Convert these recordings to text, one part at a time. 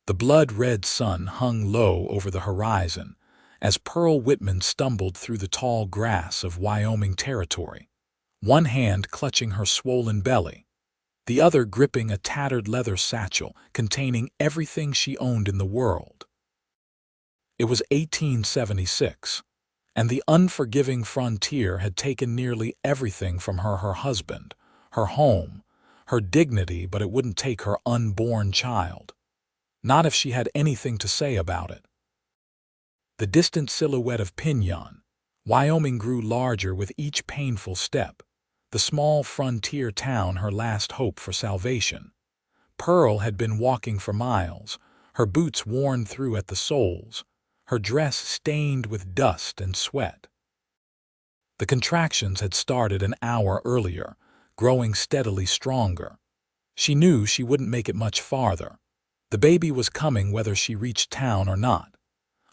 The blood-red sun hung low over the horizon as Pearl Whitman stumbled through the tall grass of Wyoming Territory, one hand clutching her swollen belly, the other gripping a tattered leather satchel containing everything she owned in the world. It was 1876, and the unforgiving frontier had taken nearly everything from her husband, her home, her dignity, but it wouldn't take her unborn child. Not if she had anything to say about it. The distant silhouette of Pinyon, Wyoming, grew larger with each painful step, the small frontier town her last hope for salvation. Pearl had been walking for miles, her boots worn through at the soles, her dress stained with dust and sweat. The contractions had started an hour earlier, growing steadily stronger. She knew she wouldn't make it much farther. The baby was coming whether she reached town or not.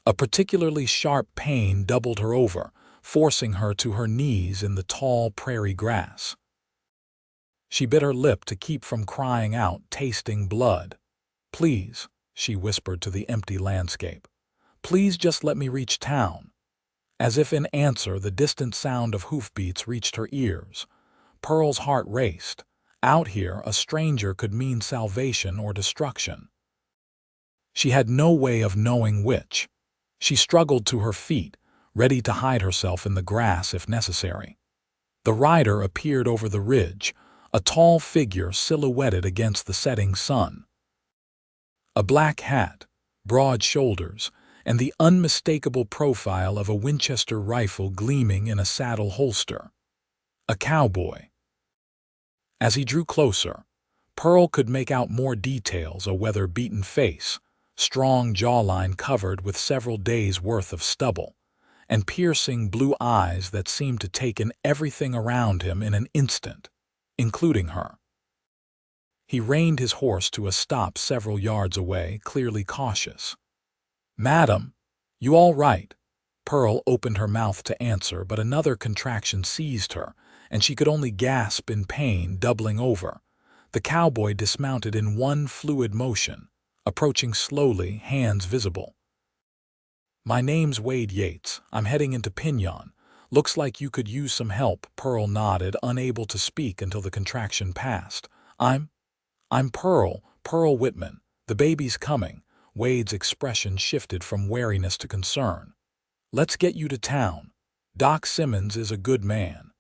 A particularly sharp pain doubled her over, forcing her to her knees in the tall prairie grass. She bit her lip to keep from crying out, tasting blood. "Please," she whispered to the empty landscape. "Please just let me reach town." As if in answer, the distant sound of hoofbeats reached her ears. Pearl's heart raced. Out here, a stranger could mean salvation or destruction. She had no way of knowing which. She struggled to her feet, ready to hide herself in the grass if necessary. The rider appeared over the ridge, a tall figure silhouetted against the setting sun. A black hat, broad shoulders, and the unmistakable profile of a Winchester rifle gleaming in a saddle holster. A cowboy. As he drew closer, Pearl could make out more details: a weather-beaten face, strong jawline covered with several days' worth of stubble, and piercing blue eyes that seemed to take in everything around him in an instant, including her. He reined his horse to a stop several yards away, clearly cautious. "Madam, you all right?" Pearl opened her mouth to answer, but another contraction seized her, and she could only gasp in pain, doubling over. The cowboy dismounted in one fluid motion, approaching slowly, hands visible. "My name's Wade Yates. I'm heading into Pinyon. Looks like you could use some help." Pearl nodded, unable to speak until the contraction passed. I'm Pearl Whitman. The baby's coming." Wade's expression shifted from wariness to concern. "Let's get you to town. Doc Simmons is a good man."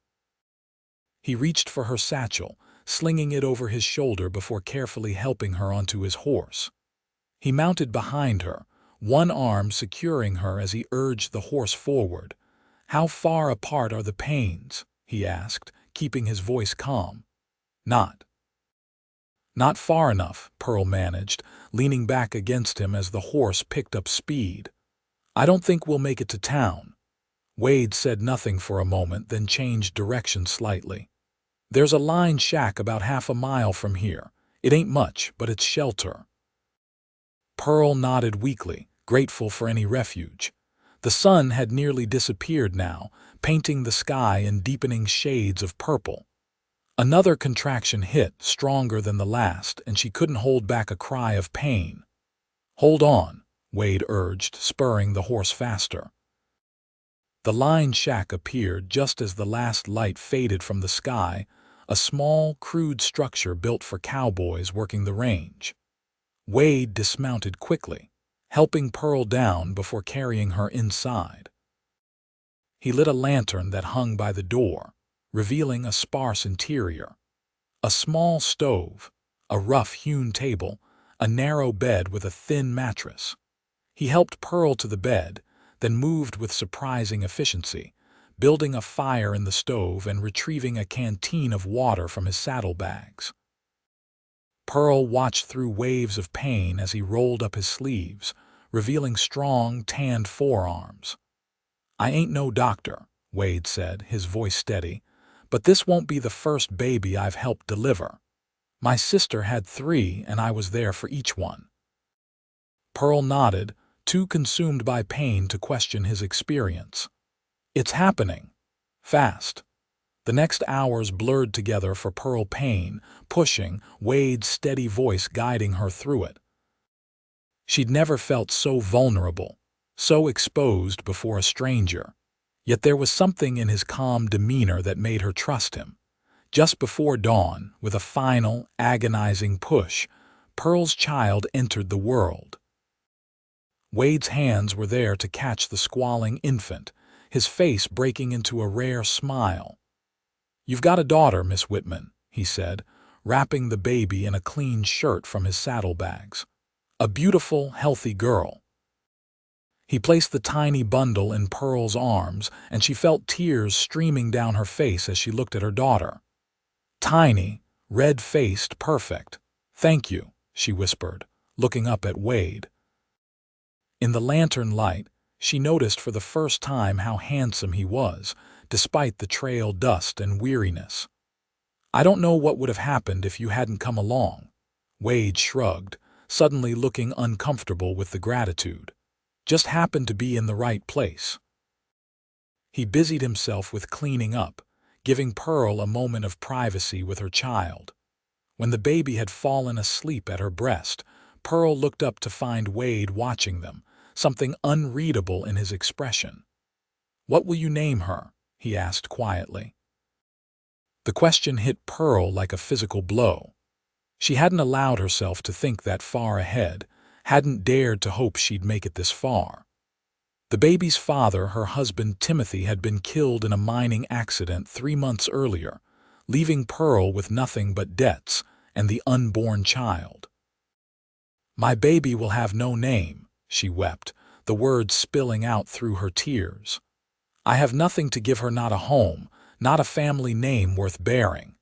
He reached for her satchel, slinging it over his shoulder before carefully helping her onto his horse. He mounted behind her, one arm securing her as he urged the horse forward. "How far apart are the pains?" he asked, keeping his voice calm. Not far enough," Pearl managed, leaning back against him as the horse picked up speed. "I don't think we'll make it to town." Wade said nothing for a moment, then changed direction slightly. "There's a line shack about half a mile from here. It ain't much, but it's shelter." Pearl nodded weakly, grateful for any refuge. The sun had nearly disappeared now, painting the sky in deepening shades of purple. Another contraction hit, stronger than the last, and she couldn't hold back a cry of pain. "Hold on," Wade urged, spurring the horse faster. The line shack appeared just as the last light faded from the sky, a small, crude structure built for cowboys working the range. Wade dismounted quickly, helping Pearl down before carrying her inside. He lit a lantern that hung by the door, revealing a sparse interior. A small stove, a rough-hewn table, a narrow bed with a thin mattress. He helped Pearl to the bed, then moved with surprising efficiency, building a fire in the stove and retrieving a canteen of water from his saddlebags. Pearl watched through waves of pain as he rolled up his sleeves, revealing strong, tanned forearms. "I ain't no doctor," Wade said, his voice steady, "but this won't be the first baby I've helped deliver. My sister had 3, and I was there for each one." Pearl nodded, too consumed by pain to question his experience. "It's happening. Fast." The next hours blurred together for Pearl, pain pushing, Wade's steady voice guiding her through it. She'd never felt so vulnerable, so exposed before a stranger. Yet there was something in his calm demeanor that made her trust him. Just before dawn, with a final, agonizing push, Pearl's child entered the world. Wade's hands were there to catch the squalling infant, his face breaking into a rare smile. "You've got a daughter, Miss Whitman," he said, wrapping the baby in a clean shirt from his saddlebags. "A beautiful, healthy girl." He placed the tiny bundle in Pearl's arms, and she felt tears streaming down her face as she looked at her daughter. Tiny, red-faced, perfect. "Thank you," she whispered, looking up at Wade. In the lantern light, she noticed for the first time how handsome he was, despite the trail dust and weariness. "I don't know what would have happened if you hadn't come along." Wade shrugged, suddenly looking uncomfortable with the gratitude. "Just happened to be in the right place." He busied himself with cleaning up, giving Pearl a moment of privacy with her child. When the baby had fallen asleep at her breast, Pearl looked up to find Wade watching them, something unreadable in his expression. "What will you name her?" he asked quietly. The question hit Pearl like a physical blow. She hadn't allowed herself to think that far ahead, hadn't dared to hope she'd make it this far. The baby's father, her husband Timothy, had been killed in a mining accident 3 months earlier, leaving Pearl with nothing but debts and the unborn child. "My baby will have no name," she wept, the words spilling out through her tears. "I have nothing to give her, not a home, not a family name worth bearing."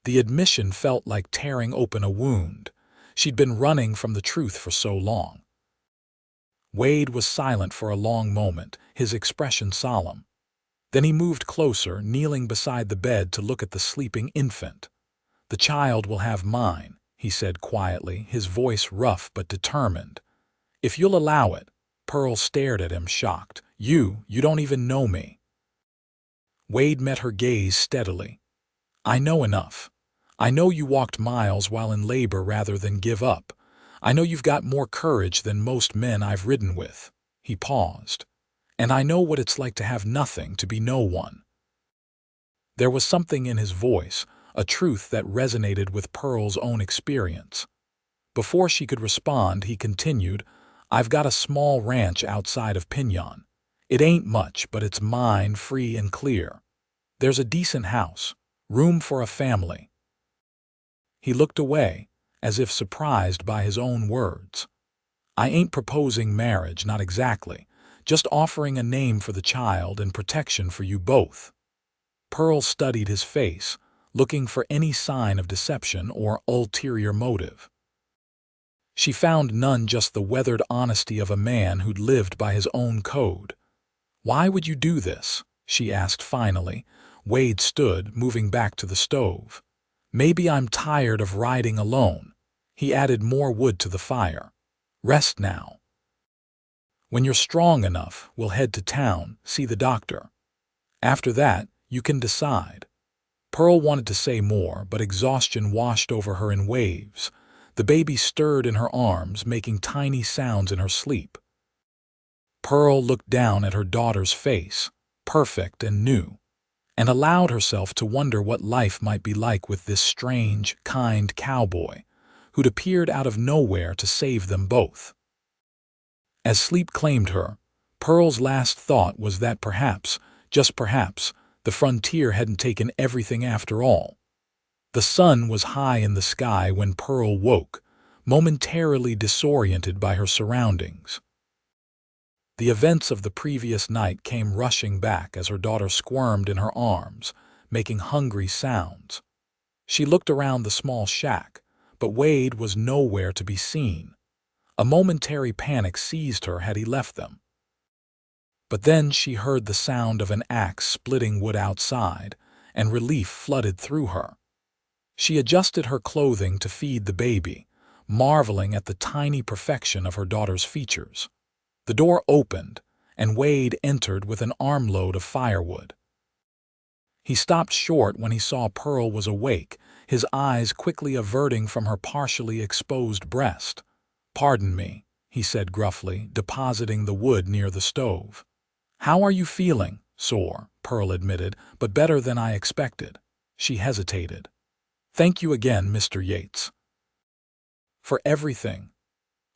The admission felt like tearing open a wound. She'd been running from the truth for so long. Wade was silent for a long moment, his expression solemn. Then he moved closer, kneeling beside the bed to look at the sleeping infant. "The child will have mine," he said quietly, his voice rough but determined. "If you'll allow it." Pearl stared at him, shocked. You don't even know me." Wade met her gaze steadily. "I know enough. I know you walked miles while in labor rather than give up. I know you've got more courage than most men I've ridden with." He paused. "And I know what it's like to have nothing, to be no one." There was something in his voice, a truth that resonated with Pearl's own experience. Before she could respond, he continued, "I've got a small ranch outside of Pinyon. It ain't much, but it's mine, free and clear. There's a decent house, room for a family." He looked away, as if surprised by his own words. "I ain't proposing marriage, not exactly, just offering a name for the child and protection for you both." Pearl studied his face, looking for any sign of deception or ulterior motive. She found none, just the weathered honesty of a man who'd lived by his own code. "Why would you do this?" she asked finally. Wade stood, moving back to the stove. "Maybe I'm tired of riding alone." He added more wood to the fire. "Rest now. When you're strong enough, we'll head to town, see the doctor. After that, you can decide." Pearl wanted to say more, but exhaustion washed over her in waves. The baby stirred in her arms, making tiny sounds in her sleep. Pearl looked down at her daughter's face, perfect and new, and allowed herself to wonder what life might be like with this strange, kind cowboy who'd appeared out of nowhere to save them both. As sleep claimed her, Pearl's last thought was that perhaps, just perhaps, the frontier hadn't taken everything after all. The sun was high in the sky when Pearl woke, momentarily disoriented by her surroundings. The events of the previous night came rushing back as her daughter squirmed in her arms, making hungry sounds. She looked around the small shack, but Wade was nowhere to be seen. A momentary panic seized her had he left them. But then she heard the sound of an axe splitting wood outside, and relief flooded through her. She adjusted her clothing to feed the baby, marveling at the tiny perfection of her daughter's features. The door opened, and Wade entered with an armload of firewood. He stopped short when he saw Pearl was awake, his eyes quickly averting from her partially exposed breast. "Pardon me," he said gruffly, depositing the wood near the stove. "How are you feeling?" "Sore," Pearl admitted, "but better than I expected." She hesitated. "Thank you again, Mr. Yates." "For everything."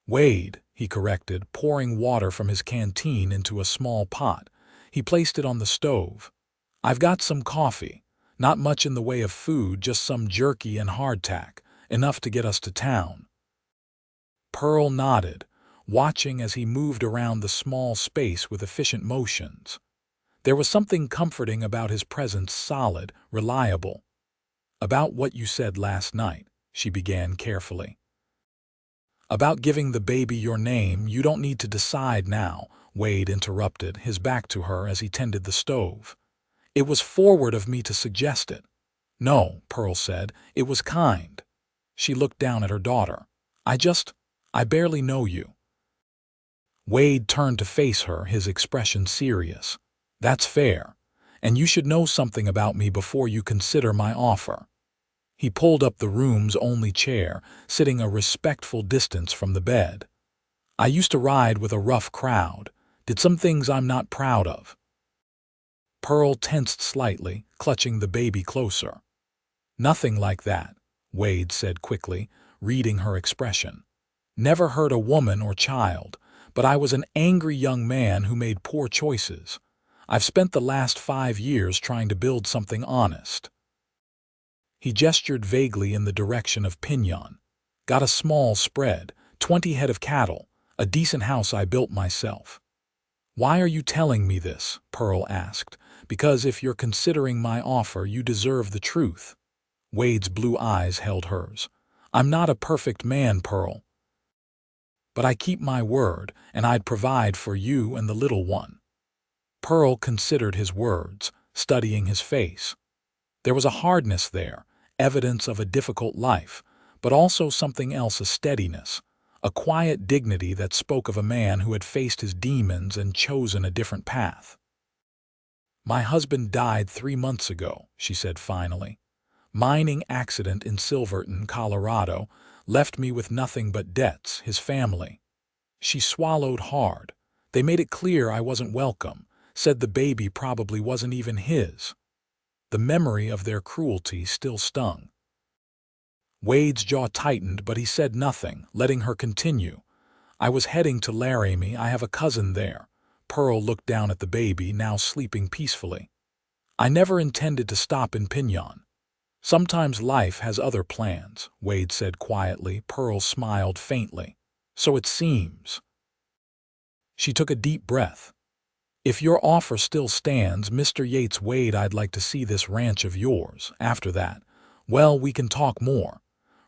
"Wade," he corrected, pouring water from his canteen into a small pot. He placed it on the stove. "I've got some coffee. Not much in the way of food, just some jerky and hardtack, enough to get us to town." Pearl nodded, watching as he moved around the small space with efficient motions. There was something comforting about his presence, solid, reliable. "About what you said last night," she began carefully. "About giving the baby your name, you don't need to decide now," Wade interrupted, his back to her as he tended the stove. "It was forward of me to suggest it." "No," Pearl said, "it was kind." She looked down at her daughter. I barely know you." Wade turned to face her, his expression serious. "That's fair. And you should know something about me before you consider my offer." He pulled up the room's only chair, sitting a respectful distance from the bed. "I used to ride with a rough crowd. Did some things I'm not proud of." Pearl tensed slightly, clutching the baby closer. "Nothing like that," Wade said quickly, reading her expression. "Never hurt a woman or child, but I was an angry young man who made poor choices. I've spent the last 5 years trying to build something honest." He gestured vaguely in the direction of Pinyon. "Got a small spread, 20 head of cattle, a decent house I built myself." "Why are you telling me this?" Pearl asked. "Because if you're considering my offer, you deserve the truth." Wade's blue eyes held hers. "I'm not a perfect man, Pearl. But I keep my word, and I'd provide for you and the little one." Pearl considered his words, studying his face. There was a hardness there, evidence of a difficult life, but also something else, a steadiness, a quiet dignity that spoke of a man who had faced his demons and chosen a different path. "My husband died 3 months ago," she said finally. "Mining accident in Silverton, Colorado, left me with nothing but debts, his family." She swallowed hard. "They made it clear I wasn't welcome, said the baby probably wasn't even his." The memory of their cruelty still stung. Wade's jaw tightened, but he said nothing, letting her continue. "I was heading to Laramie. I have a cousin there." Pearl looked down at the baby, now sleeping peacefully. "I never intended to stop in Pinyon. Sometimes life has other plans," Wade said quietly. Pearl smiled faintly. "So it seems." She took a deep breath. "If your offer still stands, Mr. Yates, Wade, I'd like to see this ranch of yours. After that, well, we can talk more."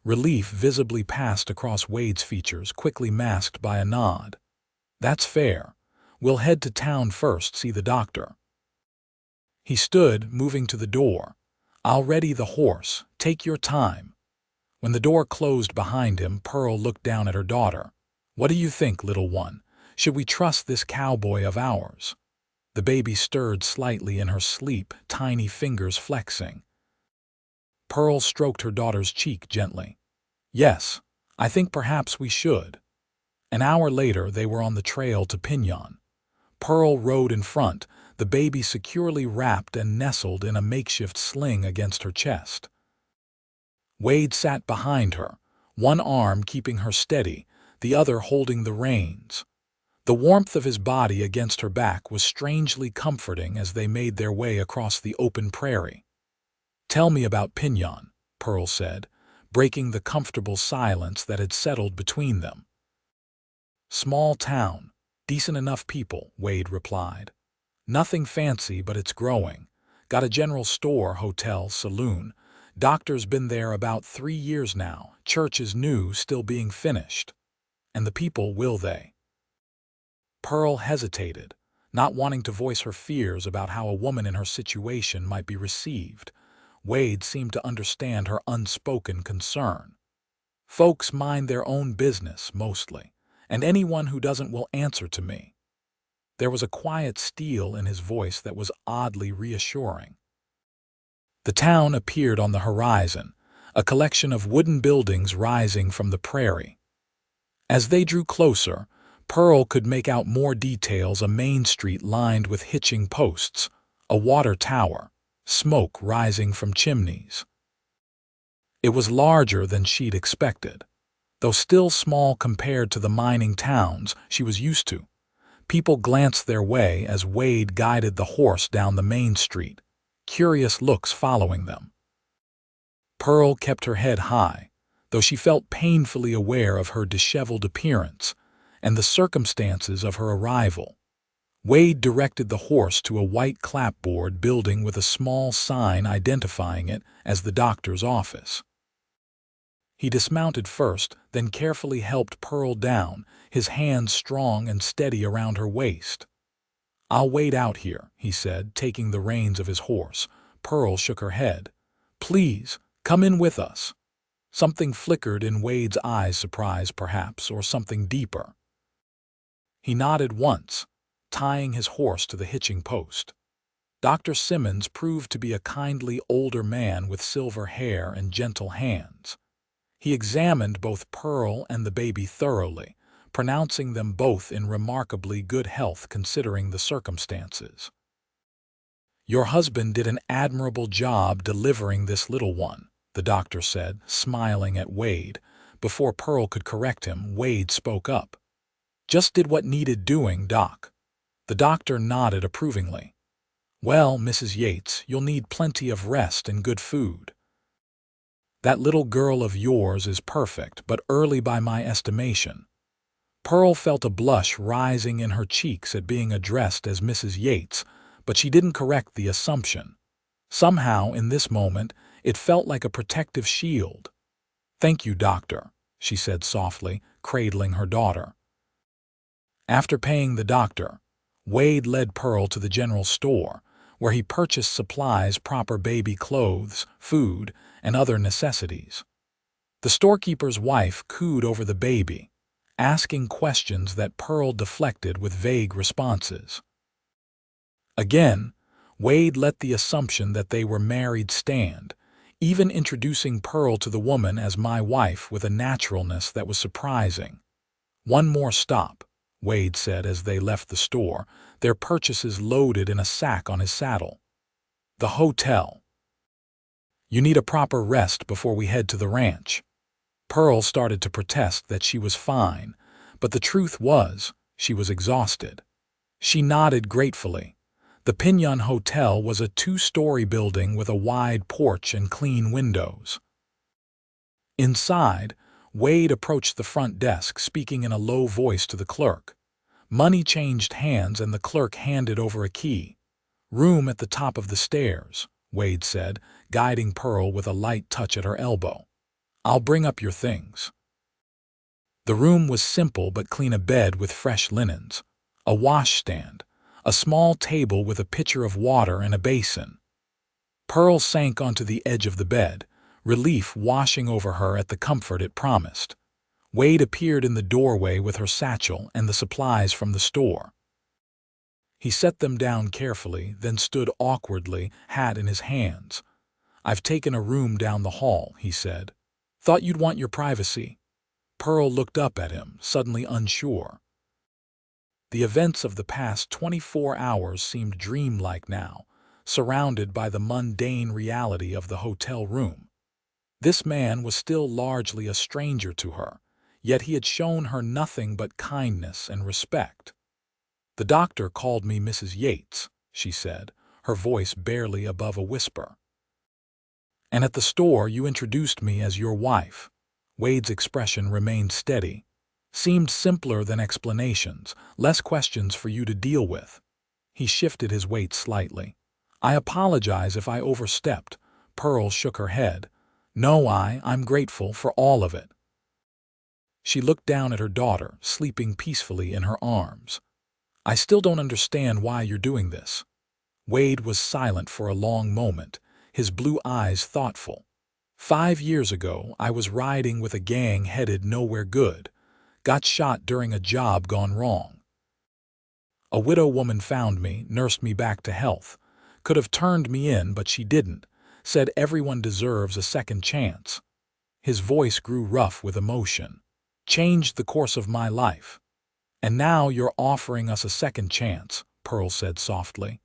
Relief visibly passed across Wade's features, quickly masked by a nod. "That's fair. We'll head to town first, see the doctor." He stood, moving to the door. "I'll ready the horse. Take your time." When the door closed behind him, Pearl looked down at her daughter. "What do you think, little one? Should we trust this cowboy of ours?" The baby stirred slightly in her sleep, tiny fingers flexing. Pearl stroked her daughter's cheek gently. "Yes, I think perhaps we should." An hour later, they were on the trail to Pinyon. Pearl rode in front, the baby securely wrapped and nestled in a makeshift sling against her chest. Wade sat behind her, one arm keeping her steady, the other holding the reins. The warmth of his body against her back was strangely comforting as they made their way across the open prairie. "Tell me about Pinyon," Pearl said, breaking the comfortable silence that had settled between them. "Small town, decent enough people," Wade replied. "Nothing fancy, but it's growing. Got a general store, hotel, saloon. Doctor's been there about 3 years now. Church is new, still being finished. And the people, will they?" Pearl hesitated, not wanting to voice her fears about how a woman in her situation might be received. Wade seemed to understand her unspoken concern. "Folks mind their own business, mostly, and anyone who doesn't will answer to me." There was a quiet steel in his voice that was oddly reassuring. The town appeared on the horizon, a collection of wooden buildings rising from the prairie. As they drew closer, Pearl could make out more details: a main street lined with hitching posts, a water tower, smoke rising from chimneys. It was larger than she'd expected, though still small compared to the mining towns she was used to. People glanced their way as Wade guided the horse down the main street, curious looks following them. Pearl kept her head high, though she felt painfully aware of her disheveled appearance and the circumstances of her arrival. Wade directed the horse to a white clapboard building with a small sign identifying it as the doctor's office. He dismounted first, then carefully helped Pearl down, his hands strong and steady around her waist. "I'll wait out here," he said, taking the reins of his horse. Pearl shook her head. "Please, come in with us." Something flickered in Wade's eyes, surprise perhaps, or something deeper. He nodded once, tying his horse to the hitching post. Dr. Simmons proved to be a kindly older man with silver hair and gentle hands. He examined both Pearl and the baby thoroughly, pronouncing them both in remarkably good health considering the circumstances. "Your husband did an admirable job delivering this little one," the doctor said, smiling at Wade. Before Pearl could correct him, Wade spoke up. "Just did what needed doing, Doc." The doctor nodded approvingly. "Well, Mrs. Yates, you'll need plenty of rest and good food. That little girl of yours is perfect, but early by my estimation." Pearl felt a blush rising in her cheeks at being addressed as Mrs. Yates, but she didn't correct the assumption. Somehow, in this moment, it felt like a protective shield. "Thank you, doctor," she said softly, cradling her daughter. After paying the doctor, Wade led Pearl to the general store, where he purchased supplies, proper baby clothes, food, and other necessities. The storekeeper's wife cooed over the baby, asking questions that Pearl deflected with vague responses. Again, Wade let the assumption that they were married stand, even introducing Pearl to the woman as "my wife" with a naturalness that was surprising. "One more stop," Wade said as they left the store, their purchases loaded in a sack on his saddle. "The hotel. You need a proper rest before we head to the ranch." Pearl started to protest that she was fine, but the truth was, she was exhausted. She nodded gratefully. The Pinyon Hotel was a 2-story building with a wide porch and clean windows. Inside, Wade approached the front desk, speaking in a low voice to the clerk. Money changed hands and the clerk handed over a key. "Room at the top of the stairs," Wade said, guiding Pearl with a light touch at her elbow. "I'll bring up your things." The room was simple but clean: a bed with fresh linens, a washstand, a small table with a pitcher of water and a basin. Pearl sank onto the edge of the bed, relief washing over her at the comfort it promised. Wade appeared in the doorway with her satchel and the supplies from the store. He set them down carefully, then stood awkwardly, hat in his hands. "I've taken a room down the hall," he said. "Thought you'd want your privacy." Pearl looked up at him, suddenly unsure. The events of the past 24 hours seemed dreamlike now, surrounded by the mundane reality of the hotel room. This man was still largely a stranger to her, yet he had shown her nothing but kindness and respect. "The doctor called me Mrs. Yates," she said, her voice barely above a whisper. "And at the store you introduced me as your wife." Wade's expression remained steady. "Seemed simpler than explanations, less questions for you to deal with." He shifted his weight slightly. "I apologize if I overstepped." Pearl shook her head. "No, I'm grateful for all of it." She looked down at her daughter, sleeping peacefully in her arms. "I still don't understand why you're doing this." Wade was silent for a long moment, his blue eyes thoughtful. 5 years ago, I was riding with a gang headed nowhere good. Got shot during a job gone wrong. A widow woman found me, nursed me back to health. Could have turned me in, but she didn't. Said everyone deserves a second chance." His voice grew rough with emotion. "Changed the course of my life. And now you're offering us a second chance, Pearl said softly.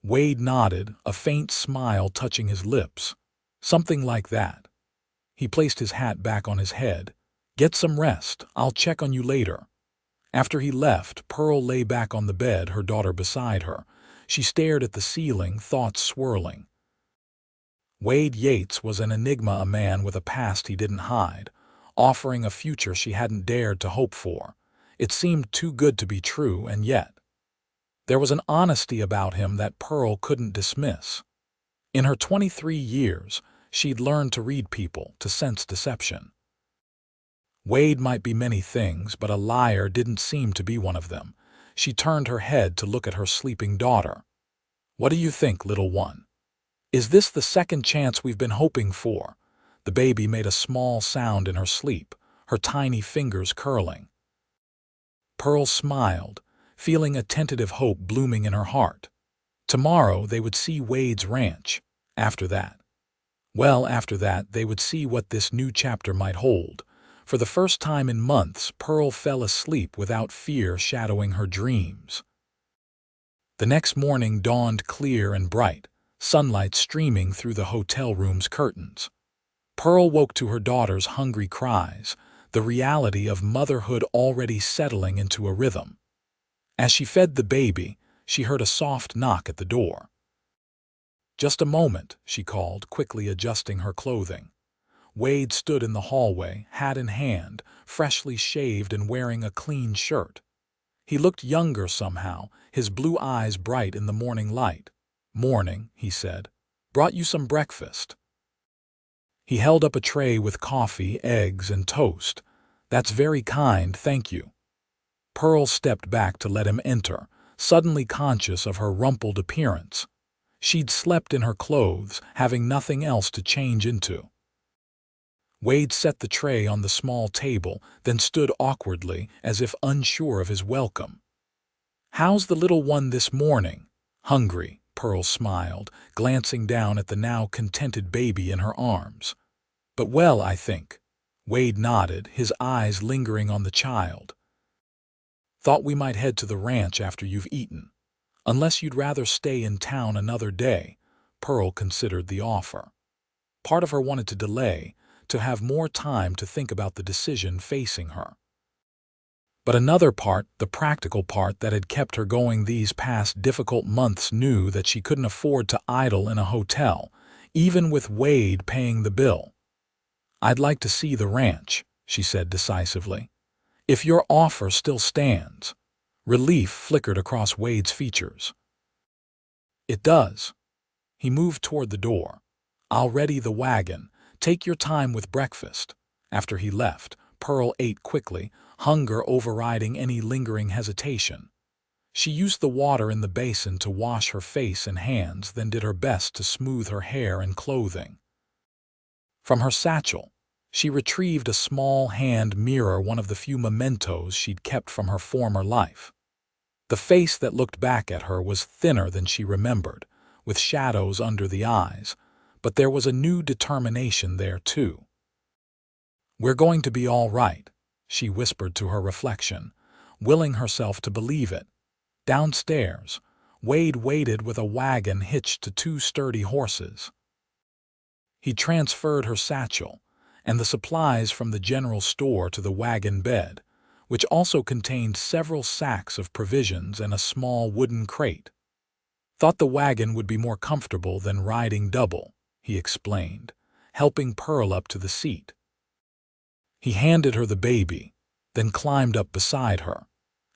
Wade nodded, a faint smile touching his lips. Something like that. He placed his hat back on his head. Get some rest. I'll check on you later. After he left, Pearl lay back on the bed, her daughter beside her. She stared at the ceiling, thoughts swirling. Wade Yates was an enigma, a man with a past he didn't hide, offering a future she hadn't dared to hope for. It seemed too good to be true, and yet there was an honesty about him that Pearl couldn't dismiss. In her 23 years, she'd learned to read people, to sense deception. Wade might be many things, but a liar didn't seem to be one of them. She turned her head to look at her sleeping daughter. What do you think, little one? Is this the second chance we've been hoping for? The baby made a small sound in her sleep, her tiny fingers curling. Pearl smiled, feeling a tentative hope blooming in her heart. Tomorrow they would see Wade's ranch. After that, they would see what this new chapter might hold. For the first time in months, Pearl fell asleep without fear shadowing her dreams. The next morning dawned clear and bright, sunlight streaming through the hotel room's curtains. Pearl woke to her daughter's hungry cries, the reality of motherhood already settling into a rhythm. As she fed the baby, she heard a soft knock at the door. Just a moment, she called, quickly adjusting her clothing. Wade stood in the hallway, hat in hand, freshly shaved and wearing a clean shirt. He looked younger somehow, his blue eyes bright in the morning light. "Morning," he said. "Brought you some breakfast." He held up a tray with coffee, eggs, and toast. "That's very kind, thank you." Pearl stepped back to let him enter, suddenly conscious of her rumpled appearance. She'd slept in her clothes, having nothing else to change into. Wade set the tray on the small table, then stood awkwardly, as if unsure of his welcome. "How's the little one this morning?" "Hungry," Pearl smiled, glancing down at the now contented baby in her arms. "But well, I think." Wade nodded, his eyes lingering on the child. "Thought we might head to the ranch after you've eaten. Unless you'd rather stay in town another day." Pearl considered the offer. Part of her wanted to delay, to have more time to think about the decision facing her. But another part, the practical part that had kept her going these past difficult months, knew that she couldn't afford to idle in a hotel, even with Wade paying the bill. "I'd like to see the ranch," she said decisively. "If your offer still stands." Relief flickered across Wade's features. "It does." He moved toward the door. "I'll ready the wagon. Take your time with breakfast." After he left, Pearl ate quickly, hunger overriding any lingering hesitation. She used the water in the basin to wash her face and hands, then did her best to smooth her hair and clothing. From her satchel, she retrieved a small hand mirror, one of the few mementos she'd kept from her former life. The face that looked back at her was thinner than she remembered, with shadows under the eyes, but there was a new determination there too. "We're going to be all right," she whispered to her reflection, willing herself to believe it. Downstairs, Wade waited with a wagon hitched to 2 sturdy horses. He transferred her satchel and the supplies from the general store to the wagon bed, which also contained several sacks of provisions and a small wooden crate. "Thought the wagon would be more comfortable than riding double," he explained, helping Pearl up to the seat. He handed her the baby, then climbed up beside her.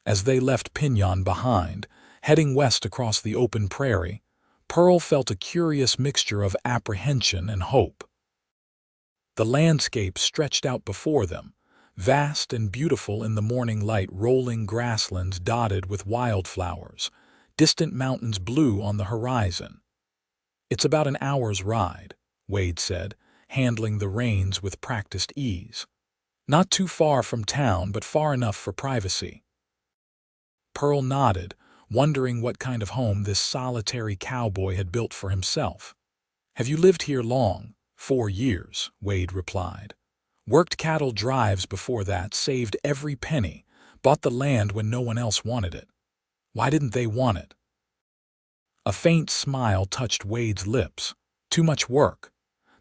As they left Pinyon behind, heading west across the open prairie, Pearl felt a curious mixture of apprehension and hope. The landscape stretched out before them, vast and beautiful in the morning light, rolling grasslands dotted with wildflowers, distant mountains blue on the horizon. "It's about an hour's ride," Wade said, handling the reins with practiced ease. "Not too far from town, but far enough for privacy." Pearl nodded, wondering what kind of home this solitary cowboy had built for himself. "Have you lived here long?" 4 years, Wade replied. "Worked cattle drives before that, saved every penny, Bought the land when no one else wanted it. Why didn't they want it? A faint smile touched Wade's lips. Too much work.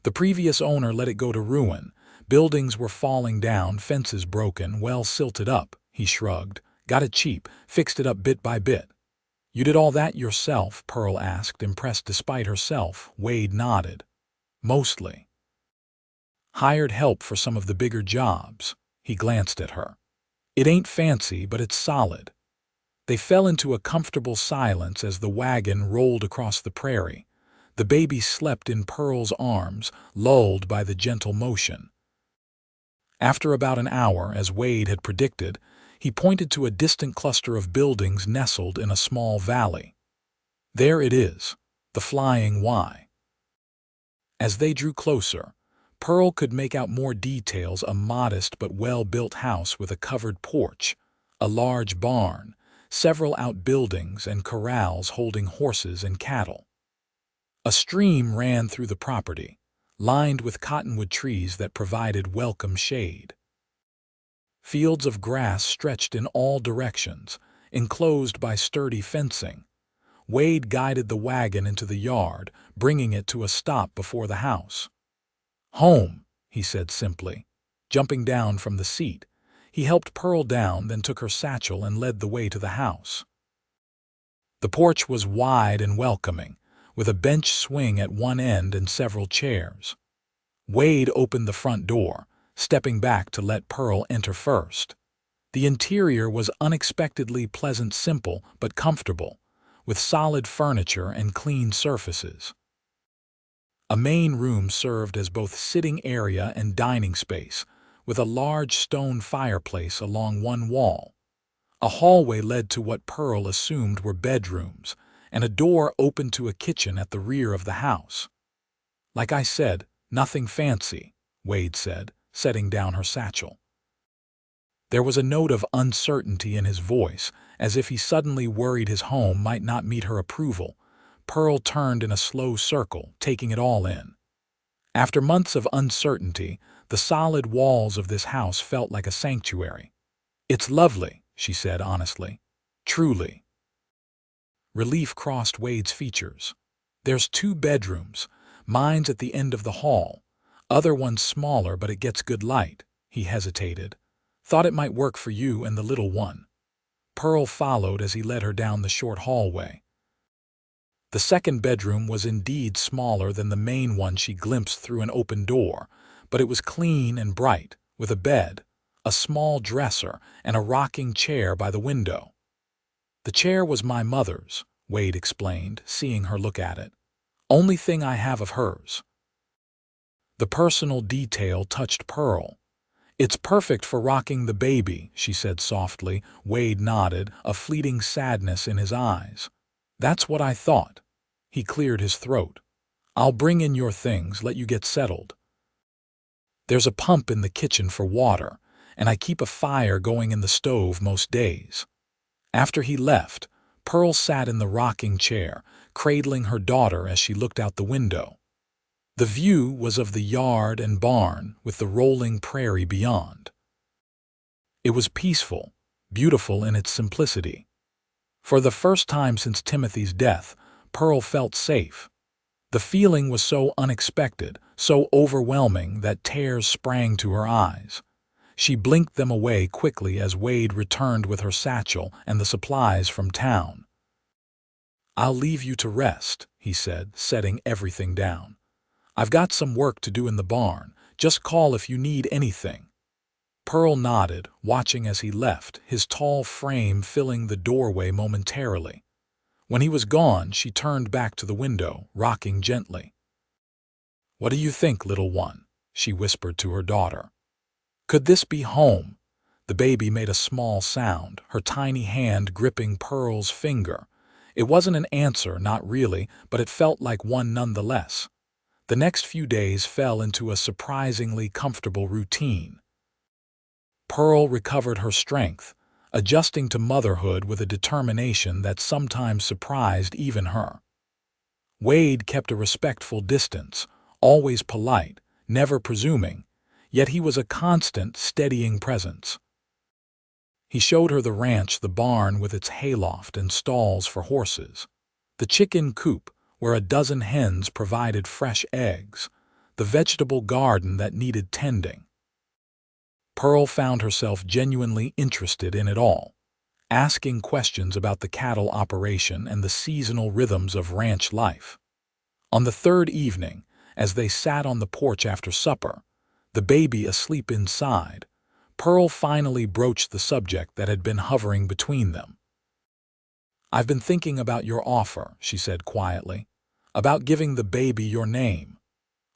The previous owner let it go to ruin. Buildings were falling down, fences broken, wells silted up. He shrugged. Got it cheap, fixed it up bit by bit. You did all that yourself? Pearl asked, impressed despite herself. Wade nodded. Mostly. Hired help for some of the bigger jobs. He glanced at her. It ain't fancy, but it's solid. They fell into a comfortable silence as the wagon rolled across the prairie. The baby slept in Pearl's arms, lulled by the gentle motion. After about an hour, as Wade had predicted, he pointed to a distant cluster of buildings nestled in a small valley. There it is, the Flying Y. As they drew closer, Pearl could make out more details: a modest but well-built house with a covered porch, a large barn, several outbuildings and corrals holding horses and cattle. A stream ran through the property, lined with cottonwood trees that provided welcome shade. Fields of grass stretched in all directions, enclosed by sturdy fencing. Wade guided the wagon into the yard, bringing it to a stop before the house. Home, he said simply. Jumping down from the seat, he helped Pearl down, then took her satchel and led the way to the house. The porch was wide and welcoming, with a bench swing at one end and several chairs. Wade opened the front door, stepping back to let Pearl enter first. The interior was unexpectedly pleasant, simple but comfortable, with solid furniture and clean surfaces. A main room served as both sitting area and dining space, with a large stone fireplace along one wall. A hallway led to what Pearl assumed were bedrooms, and a door opened to a kitchen at the rear of the house. Like I said, nothing fancy, Wade said, setting down her satchel. There was a note of uncertainty in his voice, as if he suddenly worried his home might not meet her approval. Pearl turned in a slow circle, taking it all in. After months of uncertainty, the solid walls of this house felt like a sanctuary. It's lovely, she said honestly. Truly. Relief crossed Wade's features. There's 2 bedrooms. Mine's at the end of the hall. Other one's smaller, but it gets good light. He hesitated. Thought it might work for you and the little one. Pearl followed as he led her down the short hallway. The second bedroom was indeed smaller than the main one she glimpsed through an open door, but it was clean and bright, with a bed, a small dresser, and a rocking chair by the window. The chair was my mother's, Wade explained, seeing her look at it. Only thing I have of hers. The personal detail touched Pearl. It's perfect for rocking the baby, she said softly. Wade nodded, a fleeting sadness in his eyes. That's what I thought. He cleared his throat. I'll bring in your things, let you get settled. There's a pump in the kitchen for water, and I keep a fire going in the stove most days. After he left, Pearl sat in the rocking chair, cradling her daughter as she looked out the window. The view was of the yard and barn, with the rolling prairie beyond. It was peaceful, beautiful in its simplicity. For the first time since Timothy's death, Pearl felt safe. The feeling was so unexpected, so overwhelming that tears sprang to her eyes. She blinked them away quickly as Wade returned with her satchel and the supplies from town. I'll leave you to rest, he said, setting everything down. I've got some work to do in the barn. Just call if you need anything. Pearl nodded, watching as he left, his tall frame filling the doorway momentarily. When he was gone, she turned back to the window, rocking gently. What do you think, little one? She whispered to her daughter. Could this be home? The baby made a small sound, her tiny hand gripping Pearl's finger. It wasn't an answer, not really, but it felt like one nonetheless. The next few days fell into a surprisingly comfortable routine. Pearl recovered her strength, adjusting to motherhood with a determination that sometimes surprised even her. Wade kept a respectful distance, always polite, never presuming, yet he was a constant, steadying presence. He showed her the ranch, the barn with its hayloft and stalls for horses, the chicken coop where a dozen hens provided fresh eggs, the vegetable garden that needed tending. Pearl found herself genuinely interested in it all, asking questions about the cattle operation and the seasonal rhythms of ranch life. On the third evening, as they sat on the porch after supper, the baby asleep inside, Pearl finally broached the subject that had been hovering between them. "I've been thinking about your offer," she said quietly, "about giving the baby your name."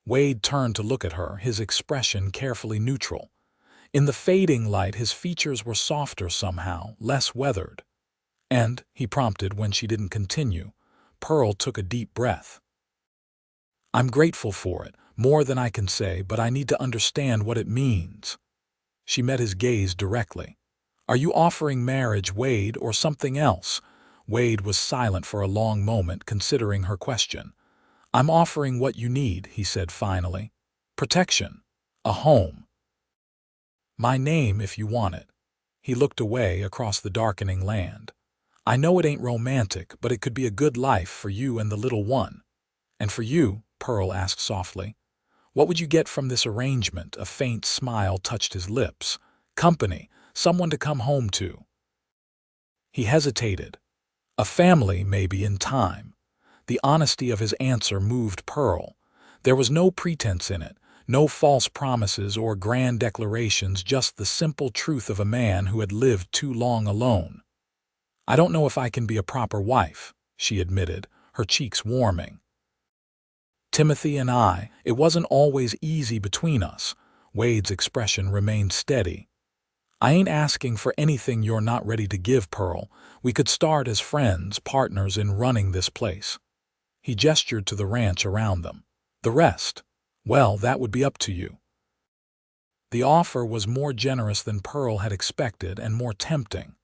Wade turned to look at her, his expression carefully neutral. In the fading light, his features were softer somehow, less weathered. "And," he prompted when she didn't continue. Pearl took a deep breath. "I'm grateful for it, more than I can say, but I need to understand what it means." She met his gaze directly. "Are you offering marriage, Wade, or something else?" Wade was silent for a long moment, considering her question. "I'm offering what you need," he said finally. "Protection. A home. My name if you want it." He looked away across the darkening land. "I know it ain't romantic, but it could be a good life for you and the little one." "And for you?" Pearl asked softly. "What would you get from this arrangement?" A faint smile touched his lips. "Company, someone to come home to." He hesitated. "A family, maybe, in time." The honesty of his answer moved Pearl. There was no pretense in it, no false promises or grand declarations, just the simple truth of a man who had lived too long alone. "I don't know if I can be a proper wife," she admitted, her cheeks warming. "Timothy and it wasn't always easy between us." Wade's expression remained steady. "I ain't asking for anything you're not ready to give, Pearl. We could start as friends, partners in running this place." He gestured to the ranch around them. "The rest, well, that would be up to you." The offer was more generous than Pearl had expected and more tempting.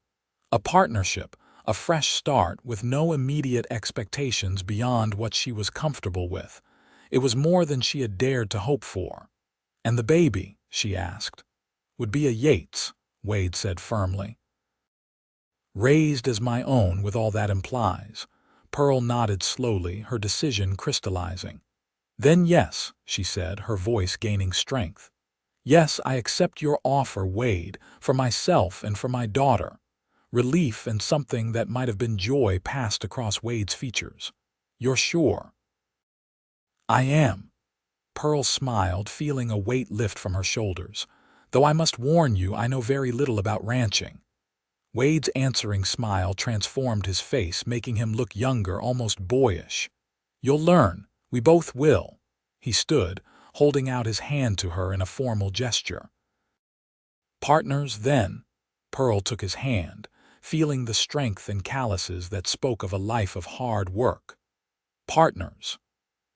A partnership, a fresh start with no immediate expectations beyond what she was comfortable with. It was more than she had dared to hope for. "And the baby," she asked. "Would be a Yates," Wade said firmly. "Raised as my own, with all that implies." Pearl nodded slowly, her decision crystallizing. "Then yes," she said, her voice gaining strength. "Yes, I accept your offer, Wade, for myself and for my daughter." Relief and something that might have been joy passed across Wade's features. "You're sure?" "I am." Pearl smiled, feeling a weight lift from her shoulders. "Though I must warn you, I know very little about ranching." Wade's answering smile transformed his face, making him look younger, almost boyish. "You'll learn. We both will." He stood, holding out his hand to her in a formal gesture. "Partners, then?" Pearl took his hand, feeling the strength and calluses that spoke of a life of hard work. Partners.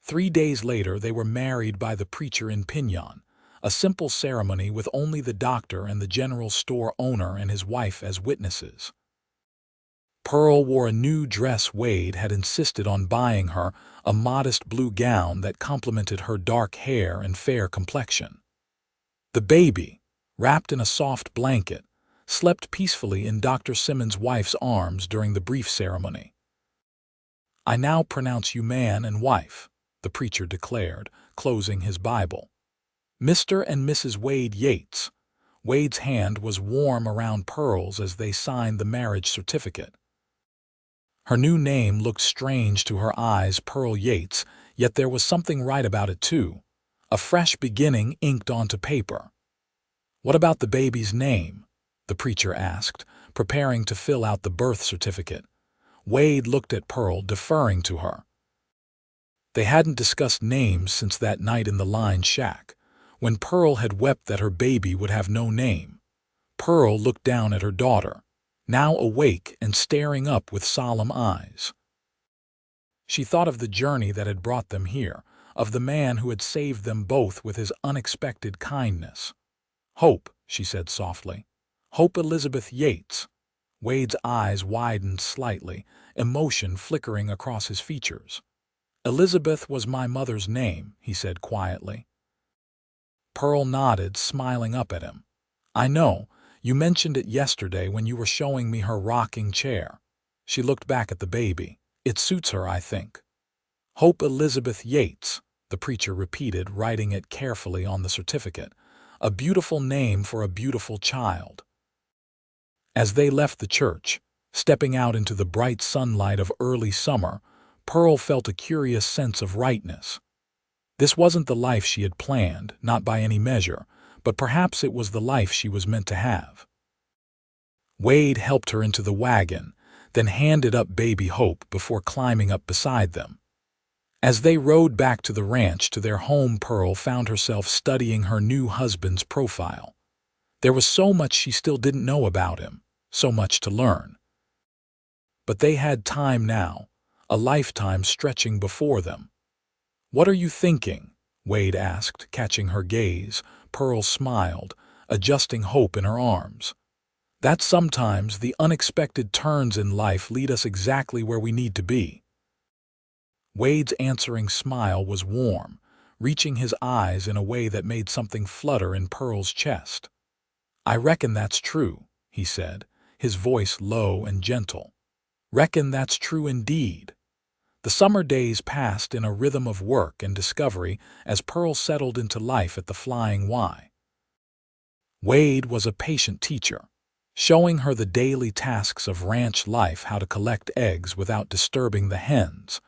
3 days later they were married by the preacher in Pinon, a simple ceremony with only the doctor and the general store owner and his wife as witnesses. Pearl wore a new dress Wade had insisted on buying her, a modest blue gown that complemented her dark hair and fair complexion. The baby, wrapped in a soft blanket, slept peacefully in Dr. Simmons' wife's arms during the brief ceremony. "I now pronounce you man and wife," the preacher declared, closing his Bible. "Mr. and Mrs. Wade Yates." Wade's hand was warm around Pearl's as they signed the marriage certificate. Her new name looked strange to her eyes, Pearl Yates, yet there was something right about it too. A fresh beginning inked onto paper. "What about the baby's name?" the preacher asked, preparing to fill out the birth certificate. Wade looked at Pearl, deferring to her. They hadn't discussed names since that night in the line shack, when Pearl had wept that her baby would have no name. Pearl looked down at her daughter, now awake and staring up with solemn eyes. She thought of the journey that had brought them here, of the man who had saved them both with his unexpected kindness. "Hope," she said softly. "Hope Elizabeth Yates." Wade's eyes widened slightly, emotion flickering across his features. "Elizabeth was my mother's name," he said quietly. Pearl nodded, smiling up at him. "I know. You mentioned it yesterday when you were showing me her rocking chair. She looked back at the baby. It suits her, I think. Hope Elizabeth Yates, the preacher repeated, writing it carefully on the certificate. A beautiful name for a beautiful child. As they left the church, stepping out into the bright sunlight of early summer, Pearl felt a curious sense of rightness. This wasn't the life she had planned, not by any measure, but perhaps it was the life she was meant to have. Wade helped her into the wagon, then handed up baby Hope before climbing up beside them. As they rode back to the ranch to their home, Pearl found herself studying her new husband's profile. There was so much she still didn't know about him, so much to learn. But they had time now, a lifetime stretching before them. "What are you thinking?" Wade asked, catching her gaze. Pearl smiled, adjusting Hope in her arms. "That sometimes the unexpected turns in life lead us exactly where we need to be." Wade's answering smile was warm, reaching his eyes in a way that made something flutter in Pearl's chest. "I reckon that's true," he said, his voice low and gentle. "Reckon that's true indeed." The summer days passed in a rhythm of work and discovery as Pearl settled into life at the Flying Y. Wade was a patient teacher, showing her the daily tasks of ranch life: how to collect eggs without disturbing the hens,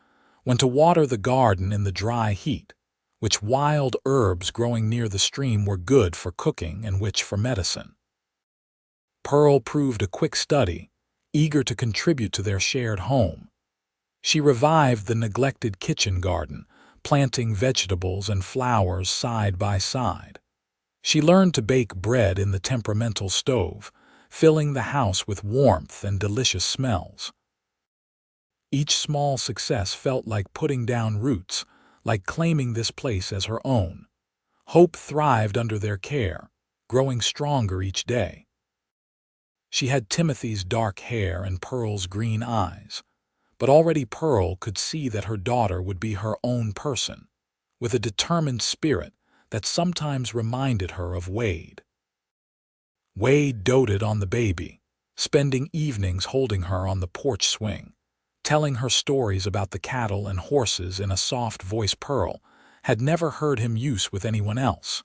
when to water the garden in the dry heat, which wild herbs growing near the stream were good for cooking and which for medicine. Pearl proved a quick study, eager to contribute to their shared home. She revived the neglected kitchen garden, planting vegetables and flowers side by side. She learned to bake bread in the temperamental stove, filling the house with warmth and delicious smells. Each small success felt like putting down roots, like claiming this place as her own. Hope thrived under their care, growing stronger each day. She had Timothy's dark hair and Pearl's green eyes, but already Pearl could see that her daughter would be her own person, with a determined spirit that sometimes reminded her of Wade. Wade doted on the baby, spending evenings holding her on the porch swing, telling her stories about the cattle and horses in a soft voice Pearl had never heard him use with anyone else.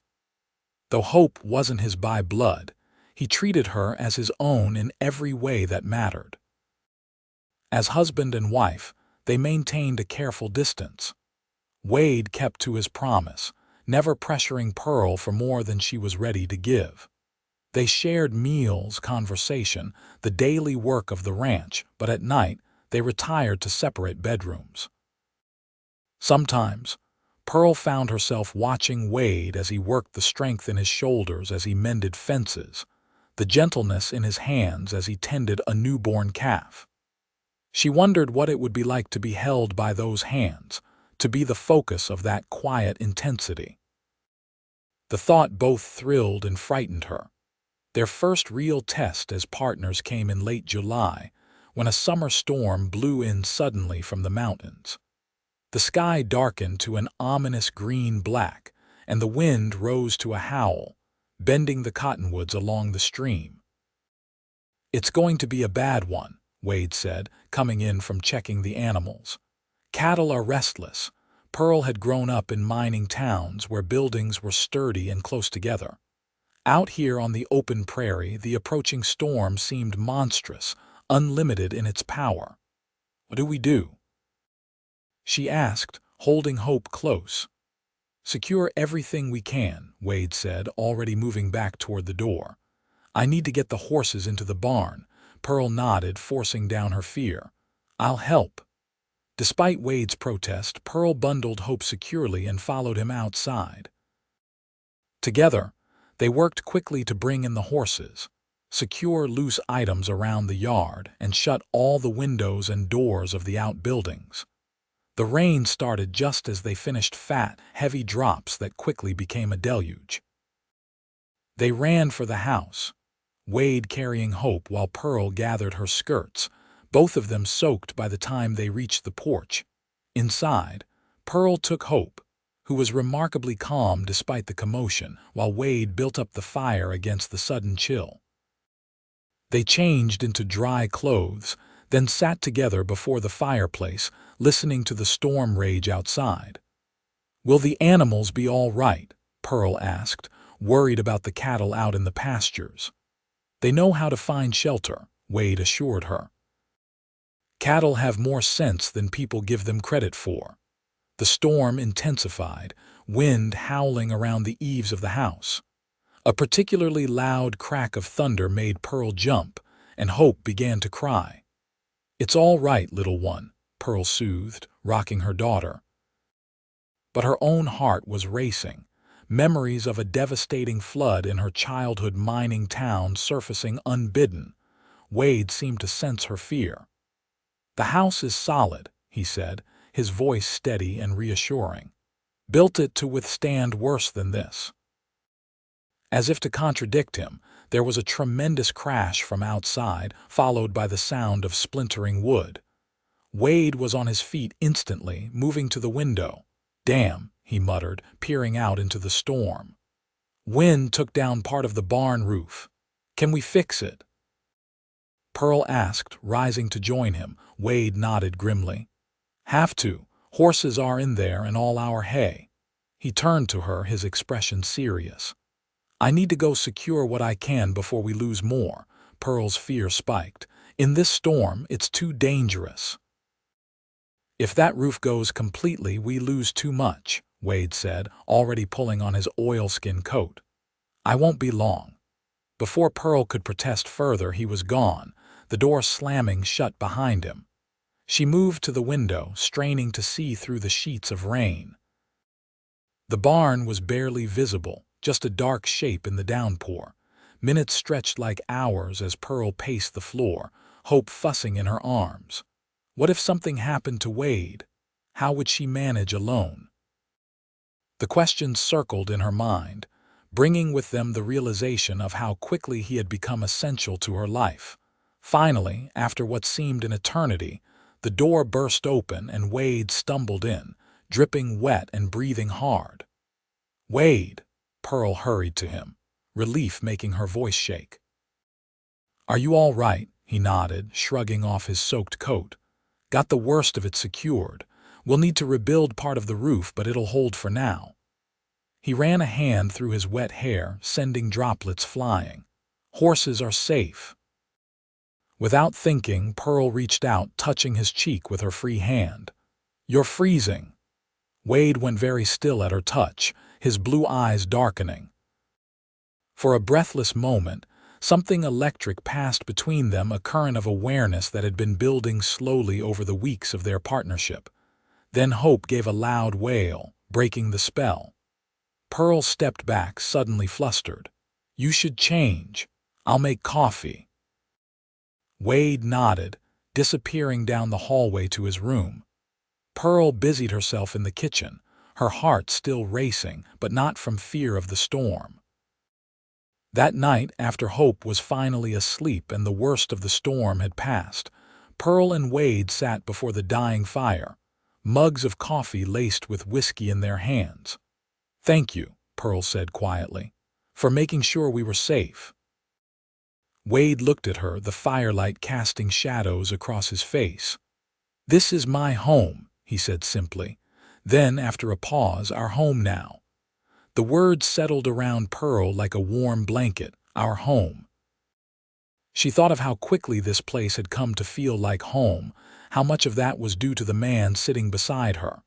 Though Hope wasn't his by blood, he treated her as his own in every way that mattered. As husband and wife, they maintained a careful distance. Wade kept to his promise, never pressuring Pearl for more than she was ready to give. They shared meals, conversation, the daily work of the ranch, but at night they retired to separate bedrooms. Sometimes, Pearl found herself watching Wade as he worked the strength in his shoulders as he mended fences, the gentleness in his hands as he tended a newborn calf. She wondered what it would be like to be held by those hands, to be the focus of that quiet intensity. The thought both thrilled and frightened her. Their first real test as partners came in late July, when a summer storm blew in suddenly from the mountains. The sky darkened to an ominous green-black, and the wind rose to a howl, bending the cottonwoods along the stream. "It's going to be a bad one," Wade said, coming in from checking the animals. "Cattle are restless." Pearl had grown up in mining towns where buildings were sturdy and close together. Out here on the open prairie, the approaching storm seemed monstrous, unlimited in its power. "What do we do?" she asked, holding Hope close. "Secure everything we can," Wade said, already moving back toward the door. "I need to get the horses into the barn." Pearl nodded, forcing down her fear. "I'll help." Despite Wade's protest, Pearl bundled Hope securely and followed him outside. Together, they worked quickly to bring in the horses, secure loose items around the yard, and shut all the windows and doors of the outbuildings. The rain started just as they finished, fat, heavy drops that quickly became a deluge. They ran for the house, Wade carrying Hope while Pearl gathered her skirts, both of them soaked by the time they reached the porch. Inside, Pearl took Hope, who was remarkably calm despite the commotion, while Wade built up the fire against the sudden chill. They changed into dry clothes, then sat together before the fireplace, listening to the storm rage outside. "Will the animals be all right?" Pearl asked, worried about the cattle out in the pastures. "They know how to find shelter," Wade assured her. "Cattle have more sense than people give them credit for." The storm intensified, wind howling around the eaves of the house. A particularly loud crack of thunder made Pearl jump, and Hope began to cry. "It's all right, little one," Pearl soothed, rocking her daughter. But her own heart was racing, memories of a devastating flood in her childhood mining town surfacing unbidden. Wade seemed to sense her fear. "The house is solid," he said, his voice steady and reassuring. "Built it to withstand worse than this." As if to contradict him, there was a tremendous crash from outside, followed by the sound of splintering wood. Wade was on his feet instantly, moving to the window. "Damn," he muttered, peering out into the storm. "Wind took down part of the barn roof. Can we fix it?" Pearl asked, rising to join him. Wade nodded grimly. "Have to. Horses are in there and all our hay." He turned to her, his expression serious. "I need to go secure what I can before we lose more." Pearl's fear spiked. "In this storm, it's too dangerous." "If that roof goes completely, we lose too much," Wade said, already pulling on his oilskin coat. "I won't be long." Before Pearl could protest further, he was gone, the door slamming shut behind him. She moved to the window, straining to see through the sheets of rain. The barn was barely visible, just a dark shape in the downpour. Minutes stretched like hours as Pearl paced the floor, Hope fussing in her arms. What if something happened to Wade? How would she manage alone? The questions circled in her mind, bringing with them the realization of how quickly he had become essential to her life. Finally, after what seemed an eternity, the door burst open and Wade stumbled in, dripping wet and breathing hard. "Wade!" Pearl hurried to him, relief making her voice shake. "Are you all right?" he nodded, shrugging off his soaked coat. "Got the worst of it secured. We'll need to rebuild part of the roof, but it'll hold for now." He ran a hand through his wet hair, sending droplets flying. "Horses are safe." Without thinking, Pearl reached out, touching his cheek with her free hand. "You're freezing." Wade went very still at her touch, his blue eyes darkening. For a breathless moment, something electric passed between them, a current of awareness that had been building slowly over the weeks of their partnership. Then Hope gave a loud wail, breaking the spell. Pearl stepped back, suddenly flustered. "You should change. I'll make coffee." Wade nodded, disappearing down the hallway to his room. Pearl busied herself in the kitchen, her heart still racing, but not from fear of the storm. That night, after Hope was finally asleep and the worst of the storm had passed, Pearl and Wade sat before the dying fire, mugs of coffee laced with whiskey in their hands. "Thank you," Pearl said quietly, "for making sure we were safe." Wade looked at her, the firelight casting shadows across his face. "This is my home," he said simply. Then, after a pause, "Our home now." The words settled around Pearl like a warm blanket, our home. She thought of how quickly this place had come to feel like home, how much of that was due to the man sitting beside her.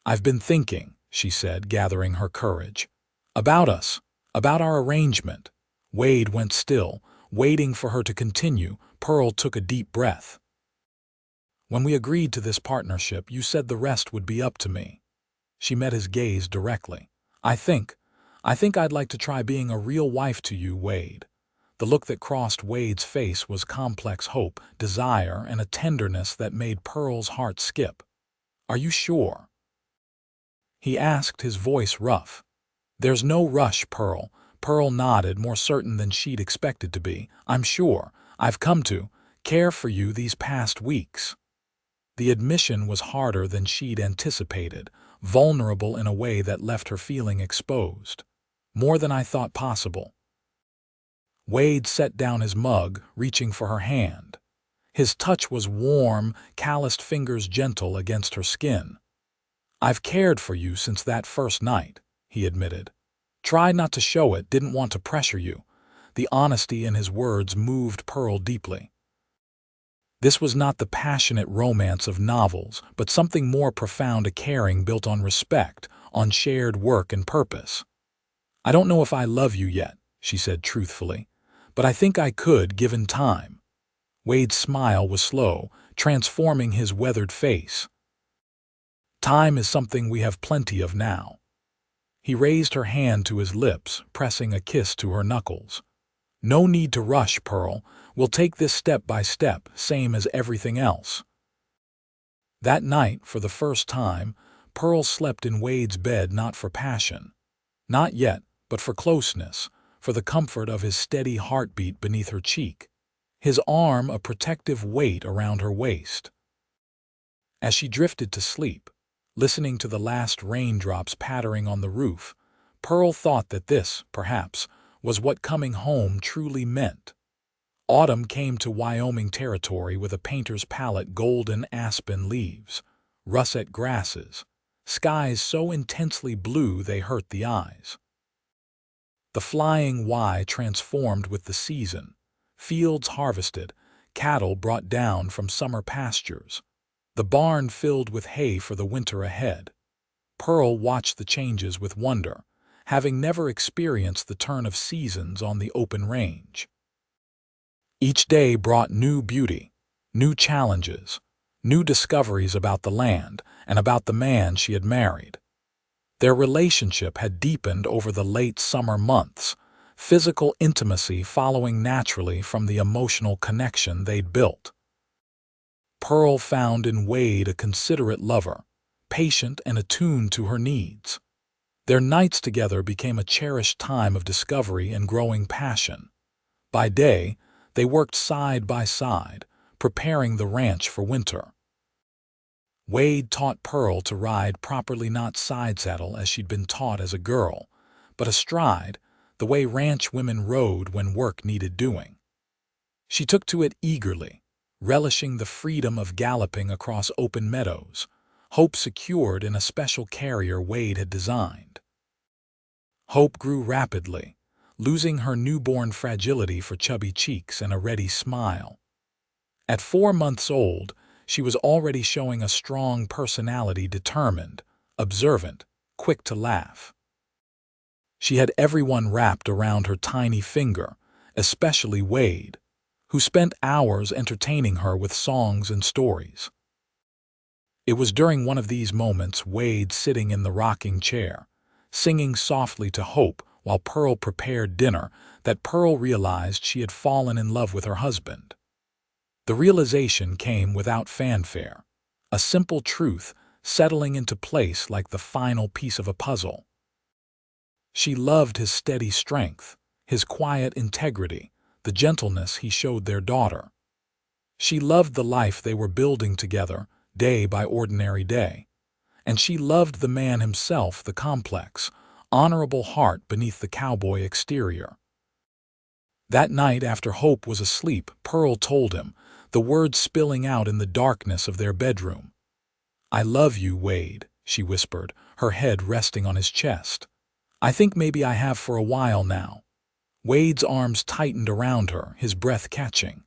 "I've been thinking," she said, gathering her courage. "About us, about our arrangement." Wade went still, waiting for her to continue. Pearl took a deep breath. "When we agreed to this partnership, you said the rest would be up to me." She met his gaze directly. I think I'd like to try being a real wife to you, Wade." The look that crossed Wade's face was complex hope, desire, and a tenderness that made Pearl's heart skip. "Are you sure?" he asked, his voice rough. "There's no rush, Pearl." Pearl nodded, more certain than she'd expected to be. "I'm sure. I've come to care for you these past weeks." The admission was harder than she'd anticipated, vulnerable in a way that left her feeling exposed. "More than I thought possible." Wade set down his mug, reaching for her hand. His touch was warm, calloused fingers gentle against her skin. "I've cared for you since that first night," he admitted. "Tried not to show it, didn't want to pressure you." The honesty in his words moved Pearl deeply. This was not the passionate romance of novels, but something more profound, a caring built on respect, on shared work and purpose. "I don't know if I love you yet," she said truthfully, "but I think I could, given time." Wade's smile was slow, transforming his weathered face. "Time is something we have plenty of now." He raised her hand to his lips, pressing a kiss to her knuckles. "No need to rush, Pearl. We'll take this step by step, same as everything else." That night, for the first time, Pearl slept in Wade's bed, not for passion. Not yet, but for closeness, for the comfort of his steady heartbeat beneath her cheek, his arm a protective weight around her waist. As she drifted to sleep, listening to the last raindrops pattering on the roof, Pearl thought that this, perhaps, was what coming home truly meant. Autumn came to Wyoming Territory with a painter's palette: golden aspen leaves, russet grasses, skies so intensely blue they hurt the eyes. The flying Y transformed with the season, fields harvested, cattle brought down from summer pastures, the barn filled with hay for the winter ahead. Pearl watched the changes with wonder, having never experienced the turn of seasons on the open range. Each day brought new beauty, new challenges, new discoveries about the land and about the man she had married. Their relationship had deepened over the late summer months, physical intimacy following naturally from the emotional connection they'd built. Pearl found in Wade a considerate lover, patient and attuned to her needs. Their nights together became a cherished time of discovery and growing passion. By day, they worked side by side, preparing the ranch for winter. Wade taught Pearl to ride properly, not side saddle as she'd been taught as a girl, but astride, the way ranch women rode when work needed doing. She took to it eagerly, relishing the freedom of galloping across open meadows, Hope secured in a special carrier Wade had designed. Hope grew rapidly, losing her newborn fragility for chubby cheeks and a ready smile. At 4 months old, she was already showing a strong personality, determined, observant, quick to laugh. She had everyone wrapped around her tiny finger, especially Wade, who spent hours entertaining her with songs and stories. It was during one of these moments, Wade sitting in the rocking chair, singing softly to Hope while Pearl prepared dinner, that Pearl realized she had fallen in love with her husband. The realization came without fanfare, a simple truth settling into place like the final piece of a puzzle. She loved his steady strength, his quiet integrity, the gentleness he showed their daughter. She loved the life they were building together, day by ordinary day. And she loved the man himself, the complex, honorable heart beneath the cowboy exterior. That night, after Hope was asleep, Pearl told him, the words spilling out in the darkness of their bedroom. "I love you, Wade," she whispered, her head resting on his chest. "I think maybe I have for a while now." Wade's arms tightened around her, his breath catching.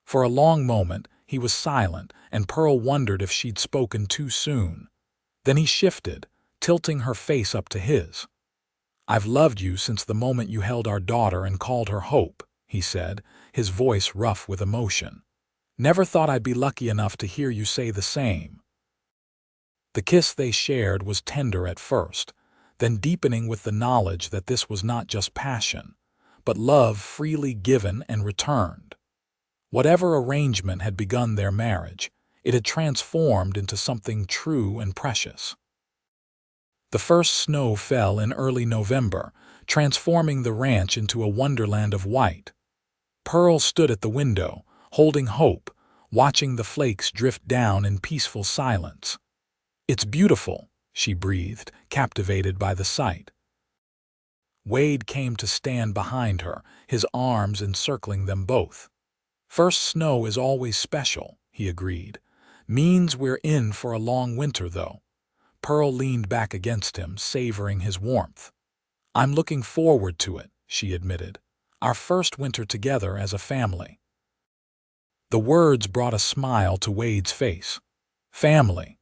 For a long moment, he was silent, and Pearl wondered if she'd spoken too soon. Then he shifted, tilting her face up to his. "I've loved you since the moment you held our daughter and called her Hope," he said, his voice rough with emotion. "Never thought I'd be lucky enough to hear you say the same." The kiss they shared was tender at first, then deepening with the knowledge that this was not just passion, but love freely given and returned. Whatever arrangement had begun their marriage, it had transformed into something true and precious. The first snow fell in early November, transforming the ranch into a wonderland of white. Pearl stood at the window, holding Hope, watching the flakes drift down in peaceful silence. "It's beautiful," she breathed, captivated by the sight. Wade came to stand behind her, his arms encircling them both. "First snow is always special," he agreed. "Means we're in for a long winter, though." Pearl leaned back against him, savoring his warmth. "I'm looking forward to it," she admitted. "Our first winter together as a family." The words brought a smile to Wade's face. Family.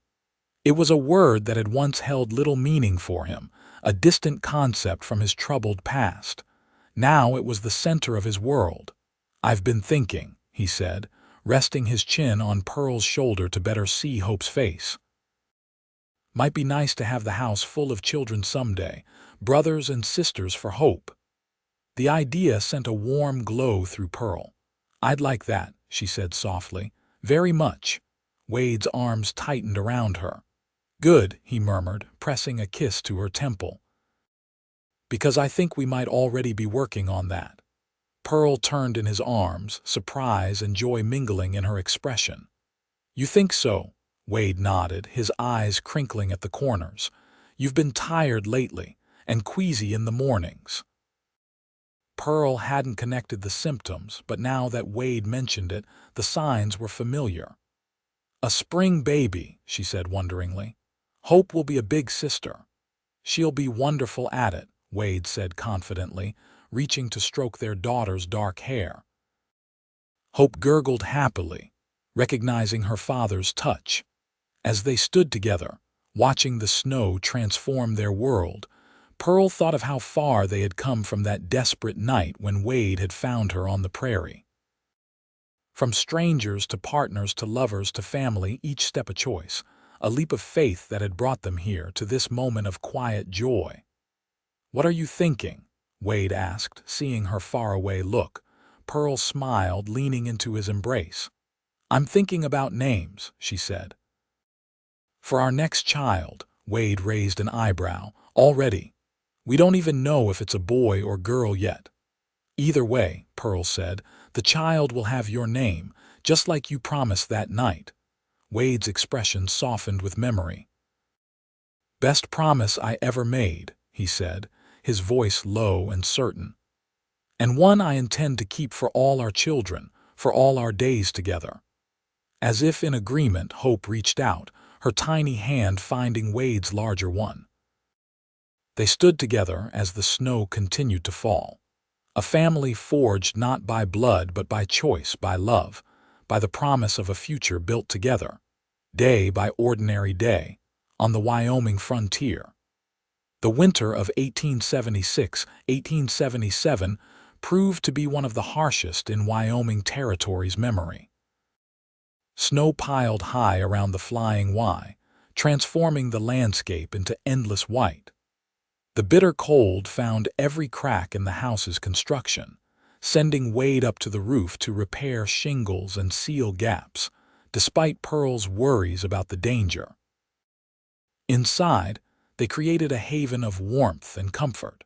It was a word that had once held little meaning for him, a distant concept from his troubled past. Now it was the center of his world. "I've been thinking," he said, resting his chin on Pearl's shoulder to better see Hope's face. "Might be nice to have the house full of children someday, brothers and sisters for Hope." The idea sent a warm glow through Pearl. "I'd like that," she said softly. "Very much." Wade's arms tightened around her. "Good," he murmured, pressing a kiss to her temple. "Because I think we might already be working on that." Pearl turned in his arms, surprise and joy mingling in her expression. "You think so?" Wade nodded, his eyes crinkling at the corners. "You've been tired lately, and queasy in the mornings." Pearl hadn't connected the symptoms, but now that Wade mentioned it, the signs were familiar. "A spring baby," she said wonderingly. "Hope will be a big sister." "She'll be wonderful at it," Wade said confidently, reaching to stroke their daughter's dark hair. Hope gurgled happily, recognizing her father's touch. As they stood together, watching the snow transform their world, Pearl thought of how far they had come from that desperate night when Wade had found her on the prairie. From strangers to partners to lovers to family, each step a choice, a leap of faith that had brought them here to this moment of quiet joy. "What are you thinking?" Wade asked, seeing her faraway look. Pearl smiled, leaning into his embrace. "I'm thinking about names," she said. "For our next child," Wade raised an eyebrow. "Already. We don't even know if it's a boy or girl yet." "Either way," Pearl said, "the child will have your name, just like you promised that night." Wade's expression softened with memory. "Best promise I ever made," he said, his voice low and certain. "And one I intend to keep for all our children, for all our days together." As if in agreement, Hope reached out, her tiny hand finding Wade's larger one. They stood together as the snow continued to fall. A family forged not by blood but by choice, by love, by the promise of a future built together, day by ordinary day, on the Wyoming frontier. The winter of 1876-1877 proved to be one of the harshest in Wyoming Territory's memory. Snow piled high around the flying Y, transforming the landscape into endless white. The bitter cold found every crack in the house's construction, sending Wade up to the roof to repair shingles and seal gaps, despite Pearl's worries about the danger. Inside, they created a haven of warmth and comfort.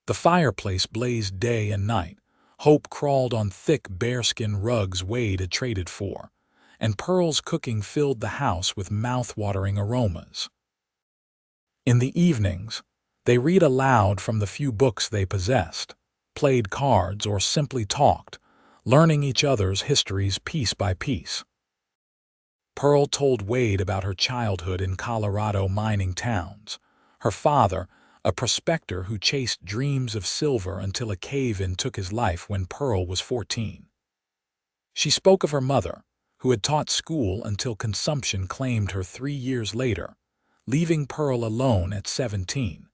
The fireplace blazed day and night. Hope crawled on thick bearskin rugs Wade had traded for, and Pearl's cooking filled the house with mouth-watering aromas. In the evenings, they read aloud from the few books they possessed, played cards, or simply talked, learning each other's histories piece by piece. Pearl told Wade about her childhood in Colorado mining towns. Her father, a prospector who chased dreams of silver until a cave-in took his life when Pearl was 14. She spoke of her mother, who had taught school until consumption claimed her 3 years later, leaving Pearl alone at 17.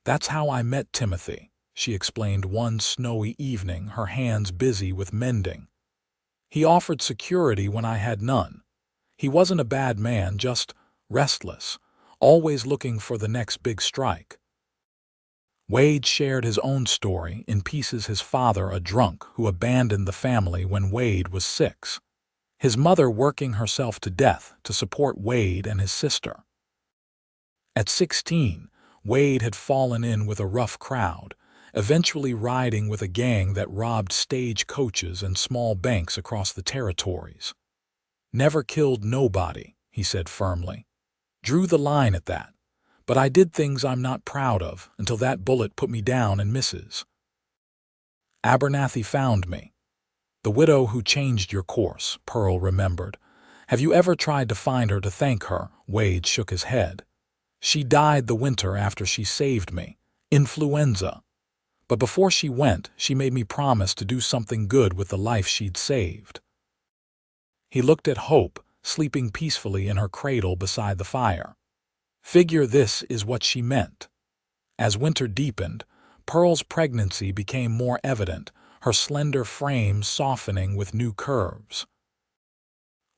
"That's how I met Timothy," she explained one snowy evening, her hands busy with mending. "He offered security when I had none. He wasn't a bad man, just restless, always looking for the next big strike." Wade shared his own story, in pieces his father a drunk who abandoned the family when Wade was 6. His mother working herself to death to support Wade and his sister. At 16, Wade had fallen in with a rough crowd, eventually riding with a gang that robbed stage coaches and small banks across the territories. "Never killed nobody," he said firmly. "Drew the line at that. But I did things I'm not proud of until that bullet put me down and Mrs. Abernathy found me. The widow who changed your course, Pearl remembered. Have you ever tried to find her to thank her? Wade shook his head. She died the winter after she saved me. Influenza. But before she went, she made me promise to do something good with the life she'd saved. He looked at Hope, sleeping peacefully in her cradle beside the fire. Figure this is what she meant. As winter deepened, Pearl's pregnancy became more evident, her slender frame softening with new curves.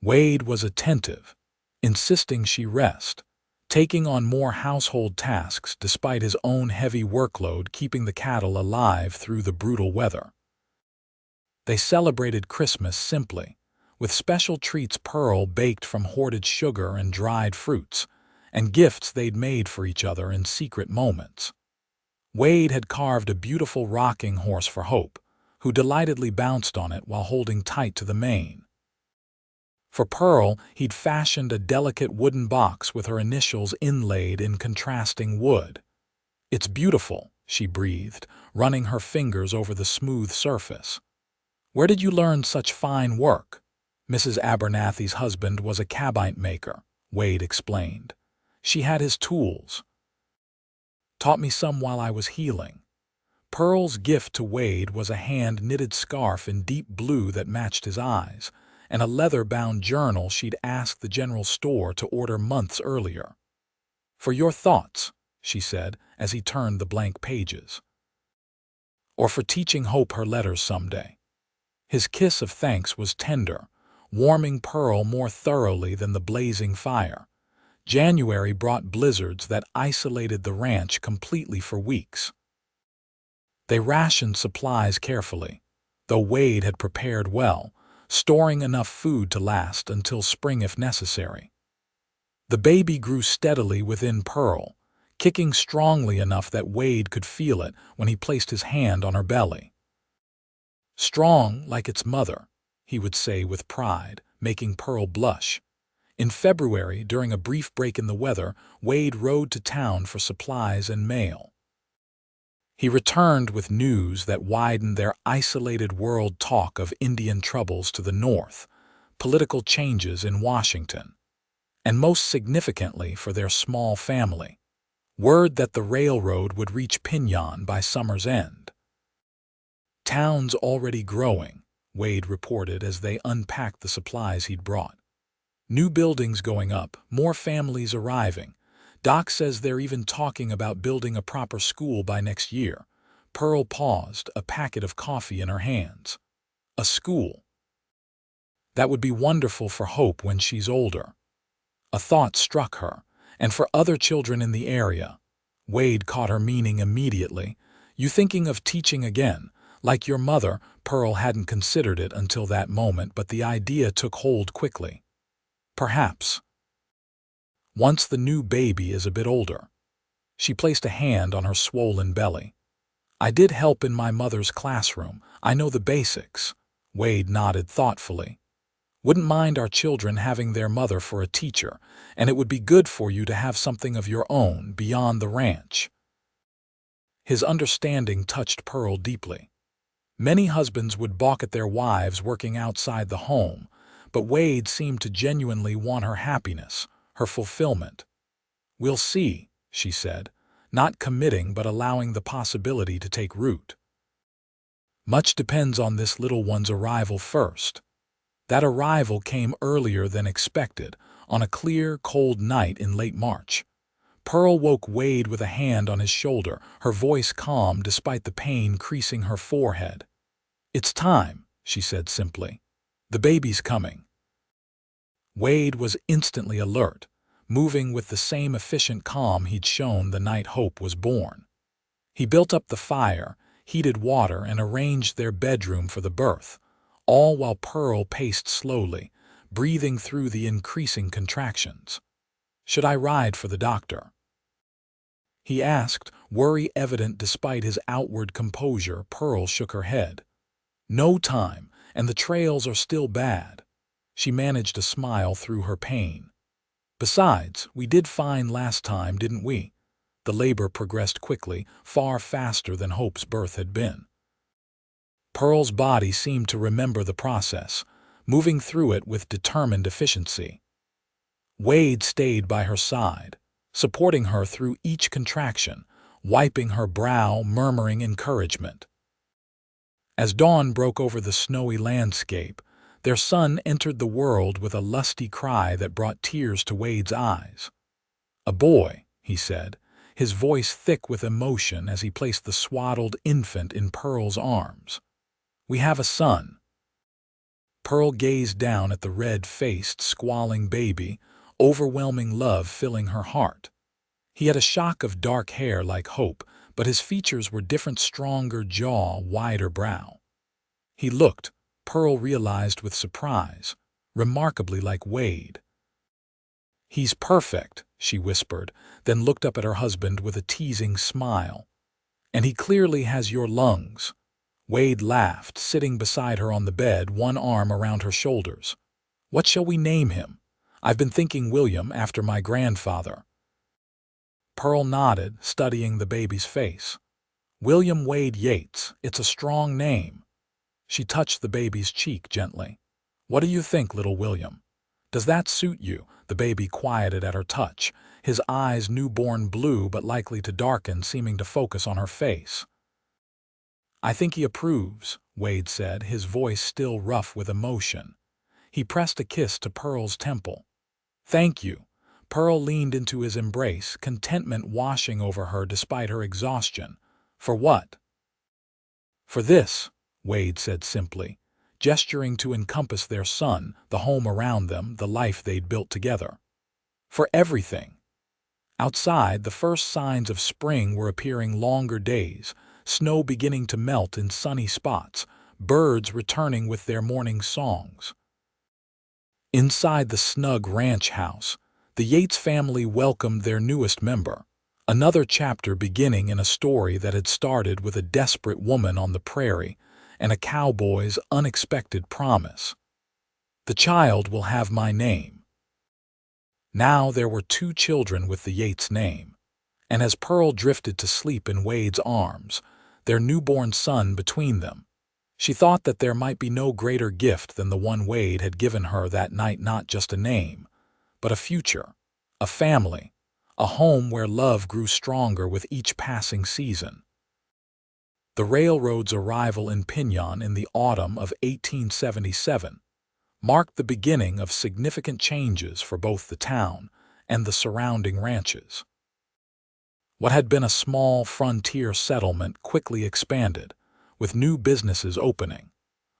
Wade was attentive, insisting she rest, taking on more household tasks despite his own heavy workload keeping the cattle alive through the brutal weather. They celebrated Christmas simply, with special treats Pearl baked from hoarded sugar and dried fruits, and gifts they'd made for each other in secret moments. Wade had carved a beautiful rocking horse for Hope, who delightedly bounced on it while holding tight to the mane. For Pearl, he'd fashioned a delicate wooden box with her initials inlaid in contrasting wood. "It's beautiful," she breathed, running her fingers over the smooth surface. "Where did you learn such fine work?" Mrs. Abernathy's husband was a cabinet maker, Wade explained. "She had his tools. Taught me some while I was healing." Pearl's gift to Wade was a hand-knitted scarf in deep blue that matched his eyes, and a leather-bound journal she'd asked the general store to order months earlier. "For your thoughts," she said, as he turned the blank pages. "Or for teaching Hope her letters someday." His kiss of thanks was tender, warming Pearl more thoroughly than the blazing fire. January brought blizzards that isolated the ranch completely for weeks. They rationed supplies carefully, though Wade had prepared well, storing enough food to last until spring if necessary. The baby grew steadily within Pearl, kicking strongly enough that Wade could feel it when he placed his hand on her belly. "Strong like its mother," he would say with pride, making Pearl blush. In February, during a brief break in the weather, Wade rode to town for supplies and mail. He returned with news that widened their isolated world talk of Indian troubles to the north, political changes in Washington, and most significantly for their small family, word that the railroad would reach Pinyon by summer's end. "Town's already growing," Wade reported as they unpacked the supplies he'd brought. "New buildings going up, more families arriving. Doc says they're even talking about building a proper school by next year." Pearl paused, a packet of coffee in her hands. "A school? That would be wonderful for Hope when she's older." A thought struck her, and for other children in the area. Wade caught her meaning immediately. "You thinking of teaching again? Like your mother?" Pearl hadn't considered it until that moment, but the idea took hold quickly. "Perhaps. Once the new baby is a bit older." She placed a hand on her swollen belly. "I did help in my mother's classroom. I know the basics." Wade nodded thoughtfully. "Wouldn't mind our children having their mother for a teacher, and it would be good for you to have something of your own beyond the ranch." His understanding touched Pearl deeply. Many husbands would balk at their wives working outside the home, but Wade seemed to genuinely want her happiness, her fulfillment. "We'll see," she said, not committing but allowing the possibility to take root. "Much depends on this little one's arrival first." That arrival came earlier than expected, on a clear, cold night in late March. Pearl woke Wade with a hand on his shoulder, her voice calm despite the pain creasing her forehead. "It's time," she said simply. "The baby's coming." Wade was instantly alert, moving with the same efficient calm he'd shown the night Hope was born. He built up the fire, heated water, and arranged their bedroom for the birth, all while Pearl paced slowly, breathing through the increasing contractions. "Should I ride for the doctor?" he asked, worry evident despite his outward composure. Pearl shook her head. "No time, and the trails are still bad." She managed a smile through her pain. "Besides, we did fine last time, didn't we?" the labor progressed quickly, far faster than Hope's birth had been. Pearl's body seemed to remember the process, moving through it with determined efficiency. Wade stayed by her side, supporting her through each contraction, wiping her brow, murmuring encouragement. As dawn broke over the snowy landscape, their son entered the world with a lusty cry that brought tears to Wade's eyes. "A boy," he said, his voice thick with emotion as he placed the swaddled infant in Pearl's arms. "We have a son." Pearl gazed down at the red-faced, squalling baby, overwhelming love filling her heart. He had a shock of dark hair like Hope, but his features were different, stronger jaw, wider brow. He looked, Pearl realized with surprise, remarkably like Wade. "He's perfect," she whispered, then looked up at her husband with a teasing smile. "And he clearly has your lungs." Wade laughed, sitting beside her on the bed, one arm around her shoulders. "What shall we name him? I've been thinking William, after my grandfather." Pearl nodded, studying the baby's face. "William Wade Yates. It's a strong name." She touched the baby's cheek gently. "What do you think, little William? Does that suit you?" The baby quieted at her touch, his eyes newborn blue but likely to darken, seeming to focus on her face. "I think he approves," Wade said, his voice still rough with emotion. He pressed a kiss to Pearl's temple. "Thank you." Pearl leaned into his embrace, contentment washing over her despite her exhaustion. "For what?" "For this," Wade said simply, gesturing to encompass their son, the home around them, the life they'd built together. "For everything." Outside, the first signs of spring were appearing: longer days, snow beginning to melt in sunny spots, birds returning with their morning songs. Inside the snug ranch house, the Yates family welcomed their newest member, another chapter beginning in a story that had started with a desperate woman on the prairie and a cowboy's unexpected promise. "The child will have my name." Now there were 2 children with the Yates name, and as Pearl drifted to sleep in Wade's arms, their newborn son between them, she thought that there might be no greater gift than the one Wade had given her that night: not just a name, but a future, a family, a home where love grew stronger with each passing season. The railroad's arrival in Pinyon in the autumn of 1877 marked the beginning of significant changes for both the town and the surrounding ranches. What had been a small frontier settlement quickly expanded, with new businesses opening,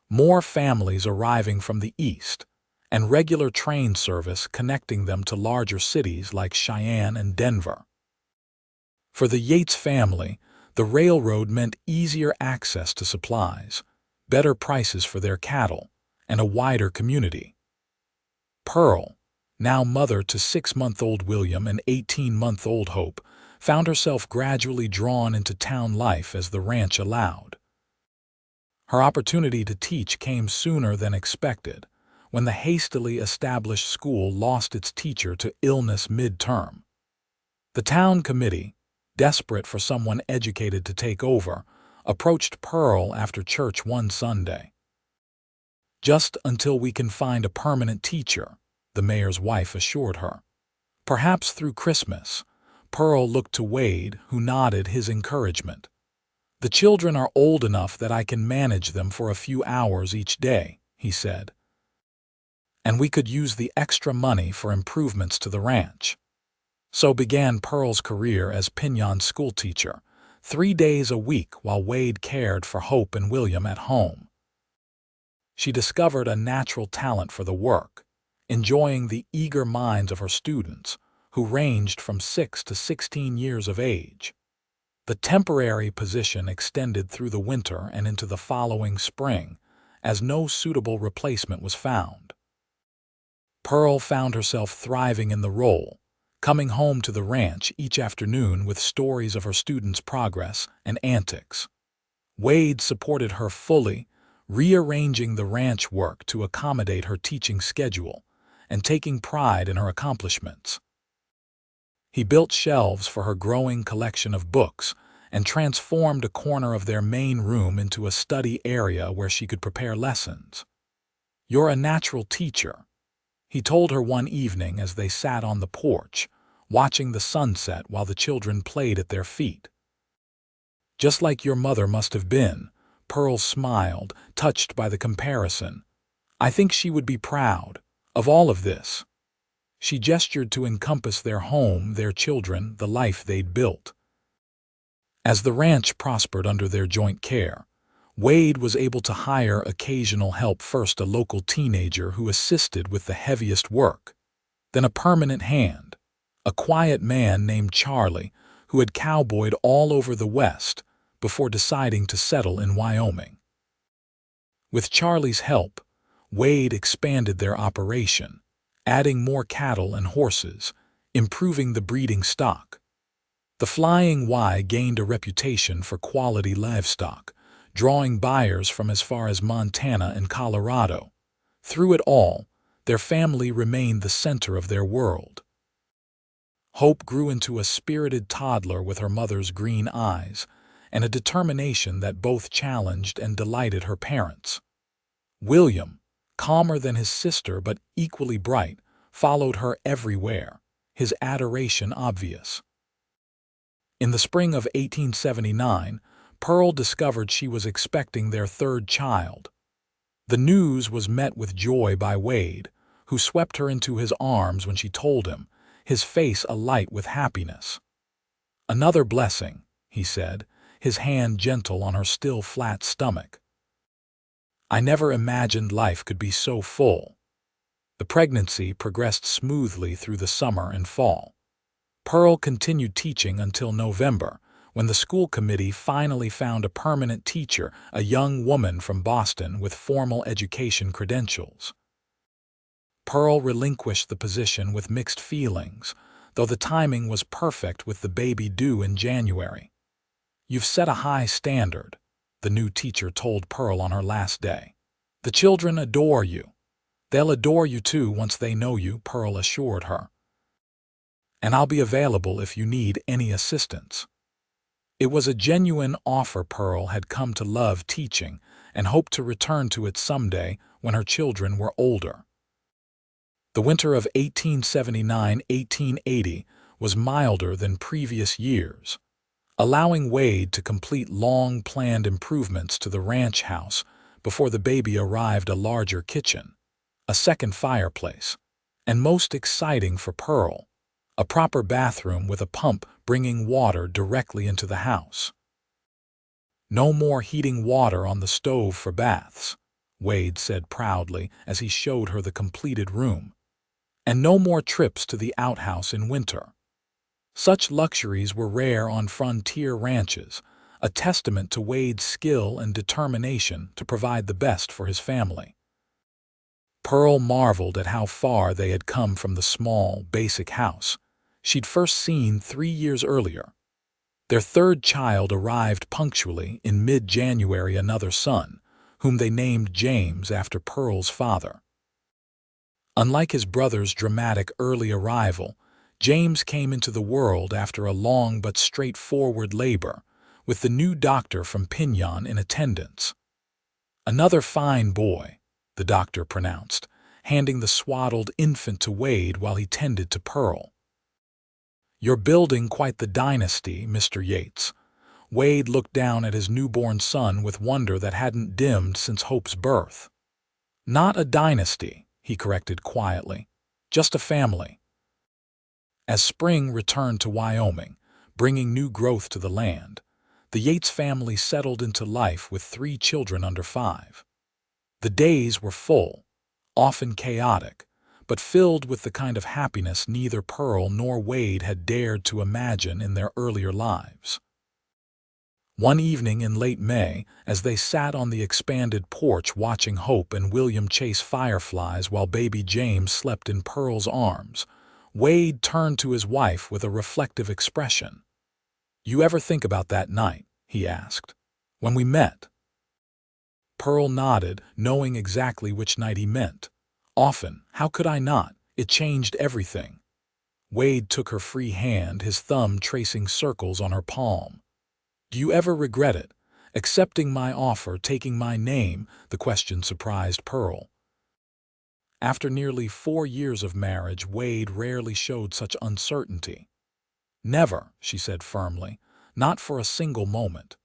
more families arriving from the east, and regular train service connecting them to larger cities like Cheyenne and Denver. For the Yates family, the railroad meant easier access to supplies, better prices for their cattle, and a wider community. Pearl, now mother to 6-month-old William and 18-month-old Hope, found herself gradually drawn into town life as the ranch allowed. Her opportunity to teach came sooner than expected, when the hastily established school lost its teacher to illness mid-term. The town committee, desperate for someone educated to take over, approached Pearl after church one Sunday. "Just until we can find a permanent teacher," the mayor's wife assured her. "Perhaps through Christmas." Pearl looked to Wade, who nodded his encouragement. "The children are old enough that I can manage them for a few hours each day," he said. "And we could use the extra money for improvements to the ranch." So began Pearl's career as Pinyon schoolteacher, 3 days a week while Wade cared for Hope and William at home. She discovered a natural talent for the work, enjoying the eager minds of her students, who ranged from 6 to 16 years of age. The temporary position extended through the winter and into the following spring, as no suitable replacement was found. Pearl found herself thriving in the role, coming home to the ranch each afternoon with stories of her students' progress and antics. Wade supported her fully, rearranging the ranch work to accommodate her teaching schedule and taking pride in her accomplishments. He built shelves for her growing collection of books and transformed a corner of their main room into a study area where she could prepare lessons. "You're a natural teacher," he told her one evening as they sat on the porch, watching the sunset while the children played at their feet. "Just like your mother must have been," Pearl smiled, touched by the comparison. "I think she would be proud of all of this." She gestured to encompass their home, their children, the life they'd built. As the ranch prospered under their joint care, Wade was able to hire occasional help, first a local teenager who assisted with the heaviest work, then a permanent hand, a quiet man named Charlie who had cowboyed all over the West before deciding to settle in Wyoming. With Charlie's help, Wade expanded their operation, adding more cattle and horses, improving the breeding stock. The Flying Y gained a reputation for quality livestock, drawing buyers from as far as Montana and Colorado. Through it all, their family remained the center of their world. Hope grew into a spirited toddler with her mother's green eyes and a determination that both challenged and delighted her parents. William, calmer than his sister but equally bright, followed her everywhere, his adoration obvious. In the spring of 1879, Pearl discovered she was expecting their third child. The news was met with joy by Wade, who swept her into his arms when she told him, his face alight with happiness. "Another blessing," he said, his hand gentle on her still flat stomach. "I never imagined life could be so full." The pregnancy progressed smoothly through the summer and fall. Pearl continued teaching until November, when the school committee finally found a permanent teacher, a young woman from Boston with formal education credentials. Pearl relinquished the position with mixed feelings, though the timing was perfect with the baby due in January. "You've set a high standard," the new teacher told Pearl on her last day. "The children adore you." "They'll adore you too once they know you," Pearl assured her. "And I'll be available if you need any assistance." It was a genuine offer. Pearl had come to love teaching and hoped to return to it someday when her children were older. The winter of 1879-1880 was milder than previous years, allowing Wade to complete long-planned improvements to the ranch house before the baby arrived: a larger kitchen, a second fireplace, and most exciting for Pearl, a proper bathroom with a pump bringing water directly into the house. "No more heating water on the stove for baths," Wade said proudly as he showed her the completed room. "And no more trips to the outhouse in winter." Such luxuries were rare on frontier ranches, a testament to Wade's skill and determination to provide the best for his family. Pearl marveled at how far they had come from the small, basic house she'd first seen 3 years earlier. Their third child arrived punctually in mid-January, another son, whom they named James after Pearl's father. Unlike his brother's dramatic early arrival, James came into the world after a long but straightforward labor, with the new doctor from Pinyon in attendance. "Another fine boy," the doctor pronounced, handing the swaddled infant to Wade while he tended to Pearl. "You're building quite the dynasty, Mr. Yates." Wade looked down at his newborn son with wonder that hadn't dimmed since Hope's birth. "Not a dynasty," he corrected quietly, "just a family." As spring returned to Wyoming, bringing new growth to the land, the Yates family settled into life with 3 children under 5. The days were full, often chaotic, but filled with the kind of happiness neither Pearl nor Wade had dared to imagine in their earlier lives. One evening in late May, as they sat on the expanded porch watching Hope and William chase fireflies while baby James slept in Pearl's arms, Wade turned to his wife with a reflective expression. "You ever think about that night," he asked, "when we met?" Pearl nodded, knowing exactly which night he meant. "Often. How could I not? It changed everything." Wade took her free hand, his thumb tracing circles on her palm. "Do you ever regret it? Accepting my offer, taking my name?" The question surprised Pearl. After nearly 4 years of marriage, Wade rarely showed such uncertainty. "Never," she said firmly, "not for a single moment."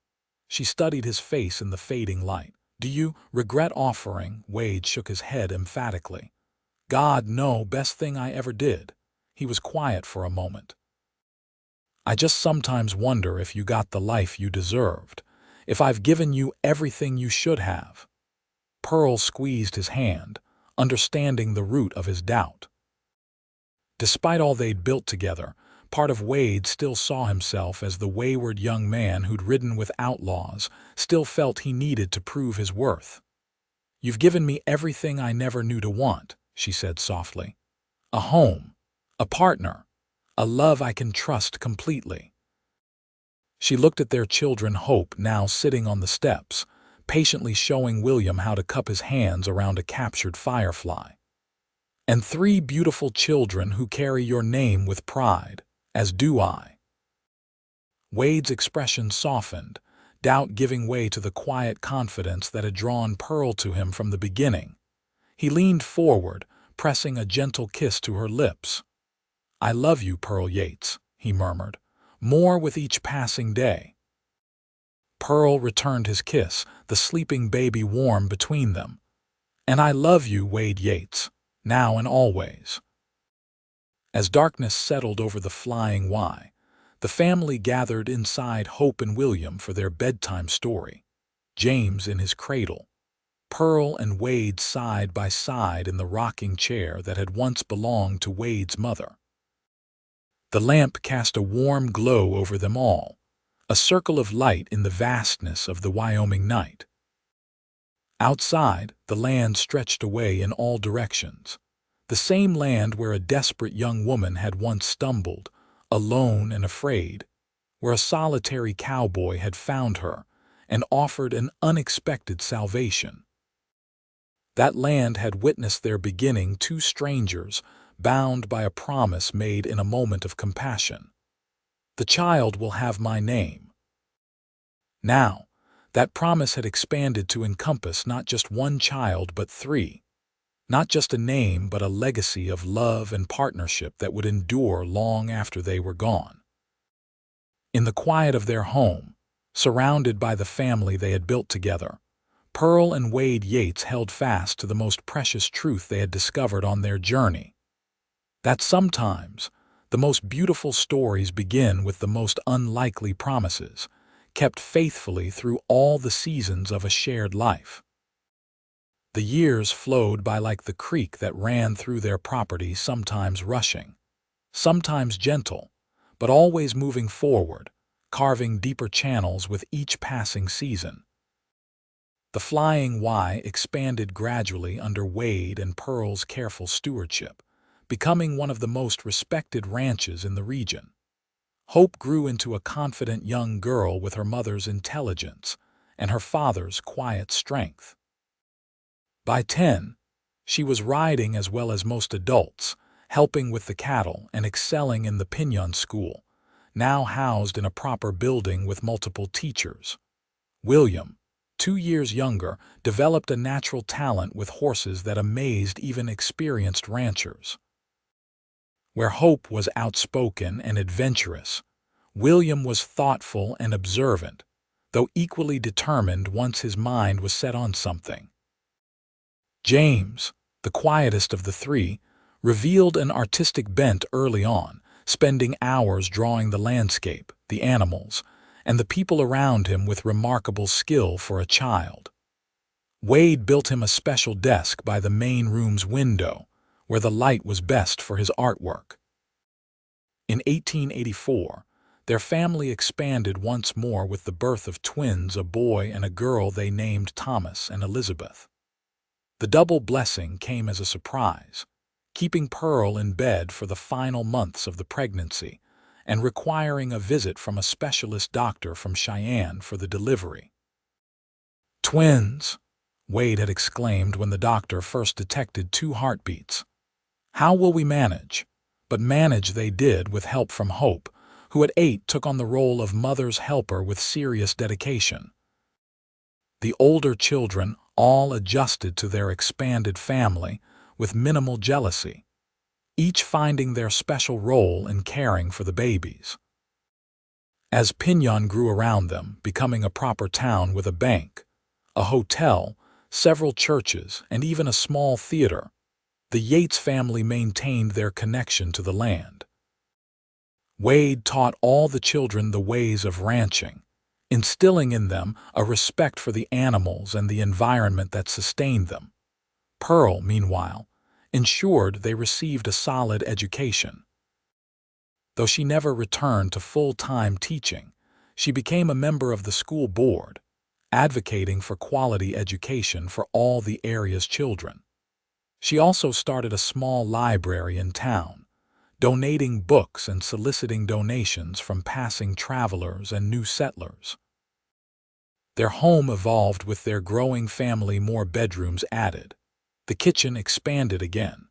She studied his face in the fading light. "Do you regret offering?" Wade shook his head emphatically. "God, no, best thing I ever did." He was quiet for a moment. "I just sometimes wonder if you got the life you deserved, if I've given you everything you should have." Pearl squeezed his hand, understanding the root of his doubt. Despite all they'd built together, part of Wade still saw himself as the wayward young man who'd ridden with outlaws, still felt he needed to prove his worth. "You've given me everything I never knew to want," she said softly. "A home, a partner, a love I can trust completely." She looked at their children, Hope now sitting on the steps, patiently showing William how to cup his hands around a captured firefly. "And 3 beautiful children who carry your name with pride, as do I." Wade's expression softened, doubt giving way to the quiet confidence that had drawn Pearl to him from the beginning. He leaned forward, pressing a gentle kiss to her lips. "I love you, Pearl Yates," he murmured, "more with each passing day." Pearl returned his kiss, the sleeping baby warm between them. "And I love you, Wade Yates, now and always." As darkness settled over the Flying Y, the family gathered inside Hope and William for their bedtime story. James in his cradle, Pearl and Wade side by side in the rocking chair that had once belonged to Wade's mother. The lamp cast a warm glow over them all, a circle of light in the vastness of the Wyoming night. Outside, the land stretched away in all directions, the same land where a desperate young woman had once stumbled, alone and afraid, where a solitary cowboy had found her and offered an unexpected salvation. That land had witnessed their beginning, 2 strangers, bound by a promise made in a moment of compassion. "The child will have my name." Now, that promise had expanded to encompass not just one child but 3. Not just a name but a legacy of love and partnership that would endure long after they were gone. In the quiet of their home, surrounded by the family they had built together, Pearl and Wade Yates held fast to the most precious truth they had discovered on their journey. That sometimes the most beautiful stories begin with the most unlikely promises, kept faithfully through all the seasons of a shared life. The years flowed by like the creek that ran through their property, sometimes rushing, sometimes gentle, but always moving forward, carving deeper channels with each passing season. The Flying Y expanded gradually under Wade and Pearl's careful stewardship, becoming one of the most respected ranches in the region. Hope grew into a confident young girl with her mother's intelligence and her father's quiet strength. By 10, she was riding as well as most adults, helping with the cattle and excelling in the Pinyon School, now housed in a proper building with multiple teachers. William, 2 years younger, developed a natural talent with horses that amazed even experienced ranchers. Where Hope was outspoken and adventurous, William was thoughtful and observant, though equally determined once his mind was set on something. James, the quietest of the 3, revealed an artistic bent early on, spending hours drawing the landscape, the animals, and the people around him with remarkable skill for a child. Wade built him a special desk by the main room's window, where the light was best for his artwork. In 1884, their family expanded once more with the birth of twins, a boy and a girl they named Thomas and Elizabeth. The double blessing came as a surprise, keeping Pearl in bed for the final months of the pregnancy and requiring a visit from a specialist doctor from Cheyenne for the delivery. "Twins!" Wade had exclaimed when the doctor first detected 2 heartbeats. "How will we manage?" But manage they did with help from Hope, who at 8 took on the role of mother's helper with serious dedication. The older children all adjusted to their expanded family with minimal jealousy, each finding their special role in caring for the babies. As Pinyon grew around them, becoming a proper town with a bank, a hotel, several churches, and even a small theater, the Yates family maintained their connection to the land. Wade taught all the children the ways of ranching, instilling in them a respect for the animals and the environment that sustained them. Pearl, meanwhile, ensured they received a solid education. Though she never returned to full-time teaching, she became a member of the school board, advocating for quality education for all the area's children. She also started a small library in town, donating books and soliciting donations from passing travelers and new settlers. Their home evolved with their growing family, more bedrooms added. The kitchen expanded again.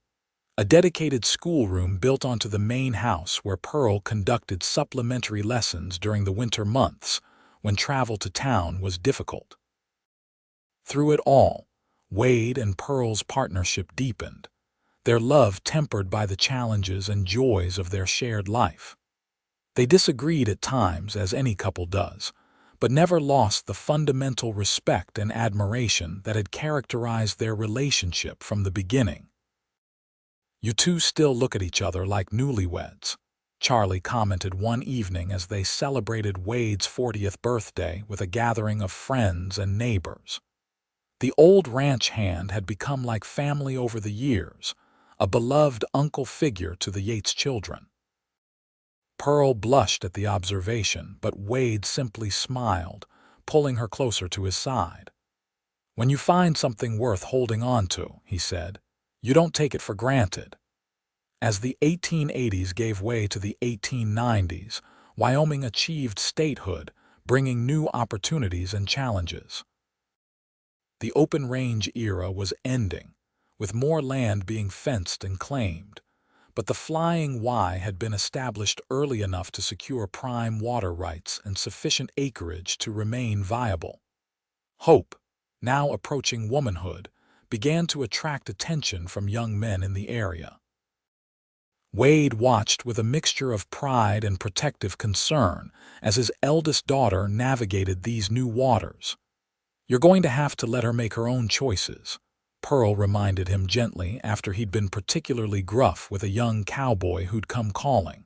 A dedicated schoolroom built onto the main house where Pearl conducted supplementary lessons during the winter months when travel to town was difficult. Through it all, Wade and Pearl's partnership deepened, their love tempered by the challenges and joys of their shared life. They disagreed at times, as any couple does, but never lost the fundamental respect and admiration that had characterized their relationship from the beginning. "You two still look at each other like newlyweds," Charlie commented one evening as they celebrated Wade's 40th birthday with a gathering of friends and neighbors. The old ranch hand had become like family over the years, a beloved uncle figure to the Yates children. Pearl blushed at the observation, but Wade simply smiled, pulling her closer to his side. "When you find something worth holding on to," he said, "you don't take it for granted." As the 1880s gave way to the 1890s, Wyoming achieved statehood, bringing new opportunities and challenges. The open range era was ending, with more land being fenced and claimed, but the Flying Y had been established early enough to secure prime water rights and sufficient acreage to remain viable. Hope, now approaching womanhood, began to attract attention from young men in the area. Wade watched with a mixture of pride and protective concern as his eldest daughter navigated these new waters. "You're going to have to let her make her own choices," Pearl reminded him gently after he'd been particularly gruff with a young cowboy who'd come calling.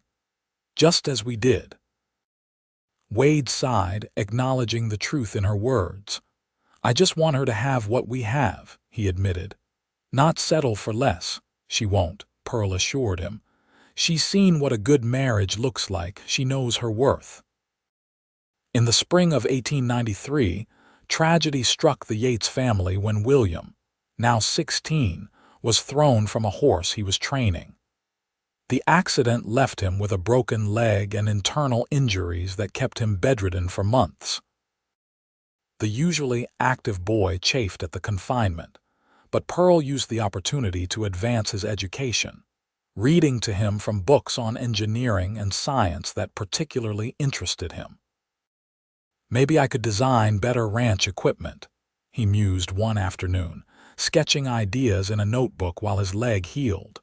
"Just as we did." Wade sighed, acknowledging the truth in her words. "I just want her to have what we have," he admitted. "Not settle for less. She won't," Pearl assured him. "She's seen what a good marriage looks like. She knows her worth." In the spring of 1893, tragedy struck the Yates family when William, now 16, was thrown from a horse he was training. The accident left him with a broken leg and internal injuries that kept him bedridden for months. The usually active boy chafed at the confinement, but Pearl used the opportunity to advance his education, reading to him from books on engineering and science that particularly interested him. "Maybe I could design better ranch equipment," he mused one afternoon, sketching ideas in a notebook while his leg healed.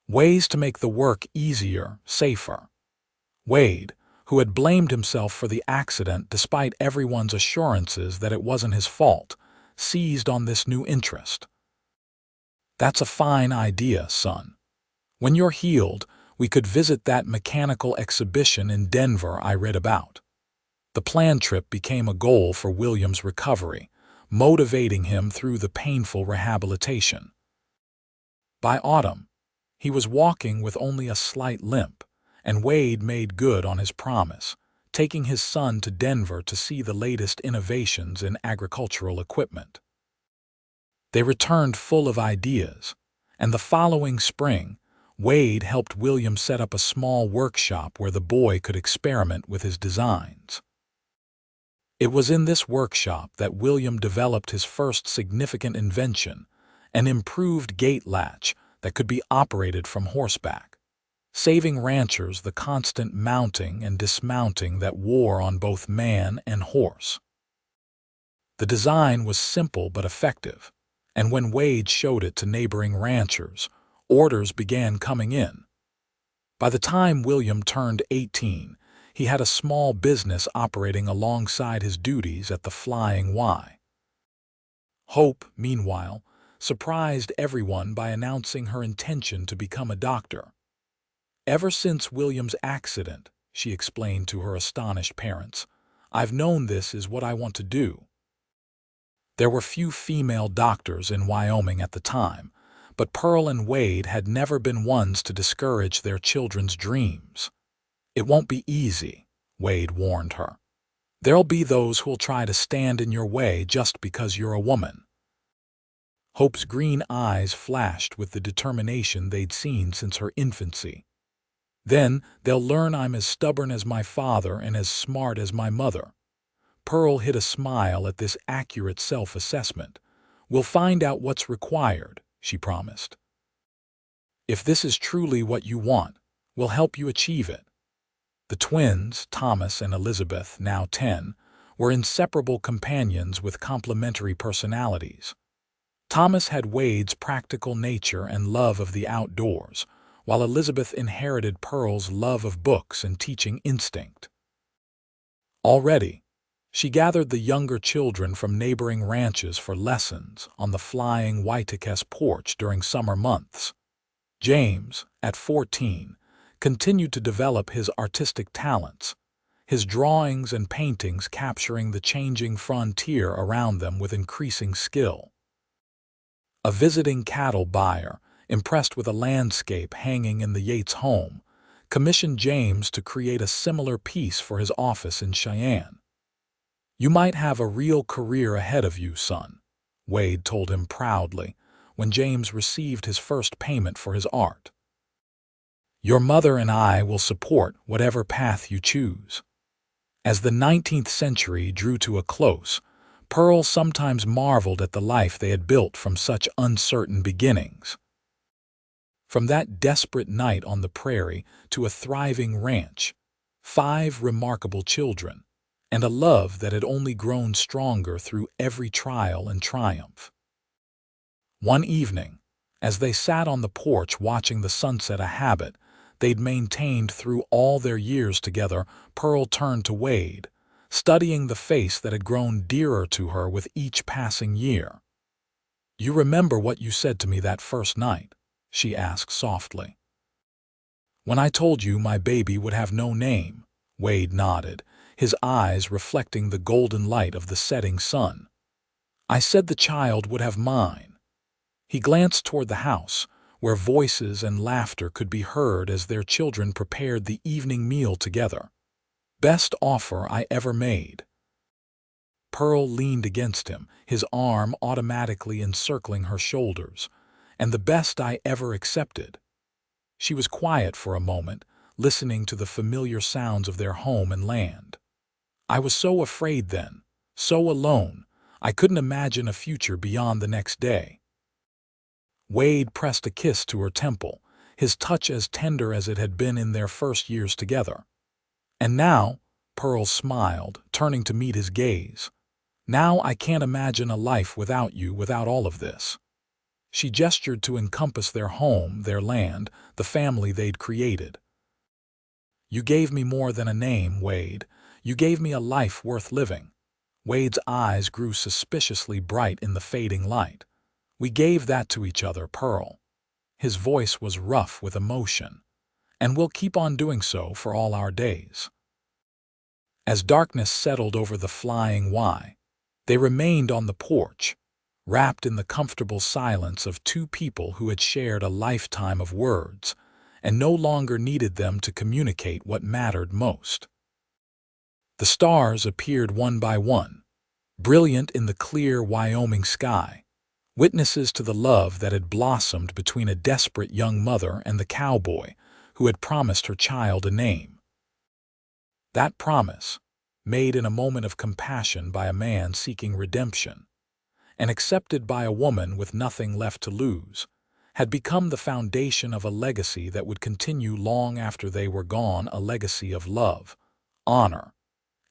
Ways to make the work easier, safer. Wade, who had blamed himself for the accident despite everyone's assurances that it wasn't his fault, seized on this new interest. "That's a fine idea, son. When you're healed, we could visit that mechanical exhibition in Denver I read about." The planned trip became a goal for William's recovery, motivating him through the painful rehabilitation. By autumn, he was walking with only a slight limp, and Wade made good on his promise, taking his son to Denver to see the latest innovations in agricultural equipment. They returned full of ideas, and the following spring, Wade helped William set up a small workshop where the boy could experiment with his designs. It was in this workshop that William developed his first significant invention, an improved gate latch that could be operated from horseback. saving ranchers the constant mounting and dismounting that wore on both man and horse. The design was simple but effective, and when Wade showed it to neighboring ranchers, orders began coming in. By the time William turned 18, he had a small business operating alongside his duties at the Flying Y. Hope, meanwhile, surprised everyone by announcing her intention to become a doctor. "Ever since William's accident," she explained to her astonished parents, "I've known this is what I want to do." There were few female doctors in Wyoming at the time, but Pearl and Wade had never been ones to discourage their children's dreams. "It won't be easy," Wade warned her. "There'll be those who'll try to stand in your way just because you're a woman." Hope's green eyes flashed with the determination they'd seen since her infancy. "Then they'll learn I'm as stubborn as my father and as smart as my mother." Pearl hid a smile at this accurate self-assessment. "We'll find out what's required," she promised. "If this is truly what you want, we'll help you achieve it." The twins, Thomas and Elizabeth, now 10, were inseparable companions with complementary personalities. Thomas had Wade's practical nature and love of the outdoors, while Elizabeth inherited Pearl's love of books and teaching instinct. Already, she gathered the younger children from neighboring ranches for lessons on the Flying White's porch during summer months. James, at 14, continued to develop his artistic talents, his drawings and paintings capturing the changing frontier around them with increasing skill. A visiting cattle buyer, impressed with a landscape hanging in the Yates home, commissioned James to create a similar piece for his office in Cheyenne. "You might have a real career ahead of you, son," Wade told him proudly when James received his first payment for his art. "Your mother and I will support whatever path you choose." As the 19th century drew to a close, Pearl sometimes marveled at the life they had built from such uncertain beginnings. From that desperate night on the prairie to a thriving ranch, 5 remarkable children, and a love that had only grown stronger through every trial and triumph. One evening, as they sat on the porch watching the sunset, a habit they'd maintained through all their years together, Pearl turned to Wade, studying the face that had grown dearer to her with each passing year. "You remember what you said to me that first night?" she asked softly. "When I told you my baby would have no name," Wade nodded, his eyes reflecting the golden light of the setting sun. "I said the child would have mine." He glanced toward the house, where voices and laughter could be heard as their children prepared the evening meal together. "Best offer I ever made." Pearl leaned against him, his arm automatically encircling her shoulders. "And the best I ever accepted." She was quiet for a moment, listening to the familiar sounds of their home and land. "I was so afraid then, so alone, I couldn't imagine a future beyond the next day." Wade pressed a kiss to her temple, his touch as tender as it had been in their first years together. "And now," Pearl smiled, turning to meet his gaze, "now I can't imagine a life without you, without all of this." She gestured to encompass their home, their land, the family they'd created. "You gave me more than a name, Wade. You gave me a life worth living." Wade's eyes grew suspiciously bright in the fading light. "We gave that to each other, Pearl." His voice was rough with emotion. "And we'll keep on doing so for all our days." As darkness settled over the Flying Y, they remained on the porch, wrapped in the comfortable silence of 2 people who had shared a lifetime of words and no longer needed them to communicate what mattered most. The stars appeared one by one, brilliant in the clear Wyoming sky, witnesses to the love that had blossomed between a desperate young mother and the cowboy who had promised her child a name. That promise, made in a moment of compassion by a man seeking redemption, and accepted by a woman with nothing left to lose, had become the foundation of a legacy that would continue long after they were gone, a legacy of love, honor,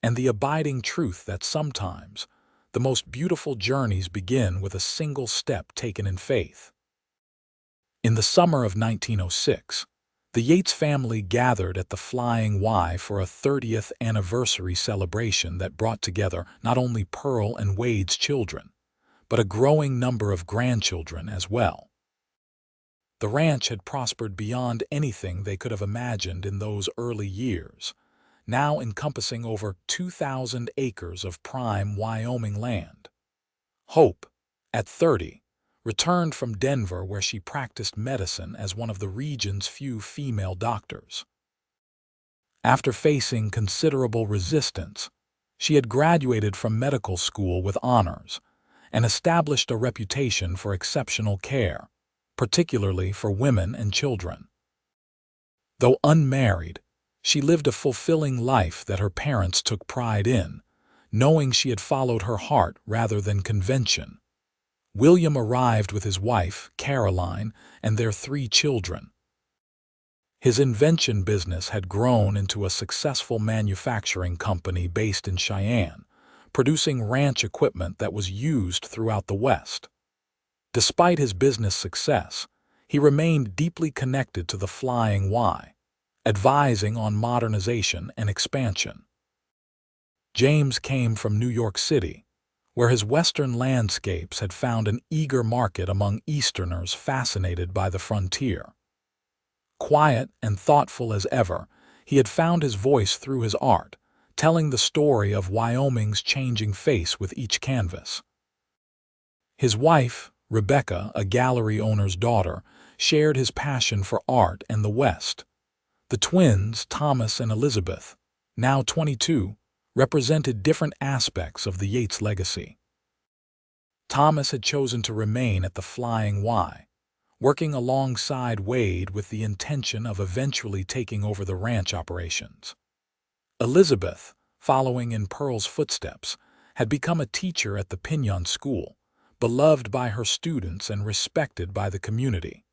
and the abiding truth that sometimes the most beautiful journeys begin with a single step taken in faith. In the summer of 1906, the Yates family gathered at the Flying Y for a 30th anniversary celebration that brought together not only Pearl and Wade's children, but a growing number of grandchildren as well. The ranch had prospered beyond anything they could have imagined in those early years, now encompassing over 2,000 acres of prime Wyoming land. Hope, at 30, returned from Denver where she practiced medicine as one of the region's few female doctors. After facing considerable resistance, she had graduated from medical school with honors and established a reputation for exceptional care, particularly for women and children. Though unmarried, she lived a fulfilling life that her parents took pride in, knowing she had followed her heart rather than convention. William arrived with his wife, Caroline, and their 3 children. His invention business had grown into a successful manufacturing company based in Cheyenne, producing ranch equipment that was used throughout the West. Despite his business success, he remained deeply connected to the Flying Y, advising on modernization and expansion. James came from New York City, where his Western landscapes had found an eager market among Easterners fascinated by the frontier. Quiet and thoughtful as ever, he had found his voice through his art, telling the story of Wyoming's changing face with each canvas. His wife, Rebecca, a gallery owner's daughter, shared his passion for art and the West. The twins, Thomas and Elizabeth, now 22, represented different aspects of the Yates legacy. Thomas had chosen to remain at the Flying Y, working alongside Wade with the intention of eventually taking over the ranch operations. Elizabeth, following in Pearl's footsteps, had become a teacher at the Pinyon School, beloved by her students and respected by the community.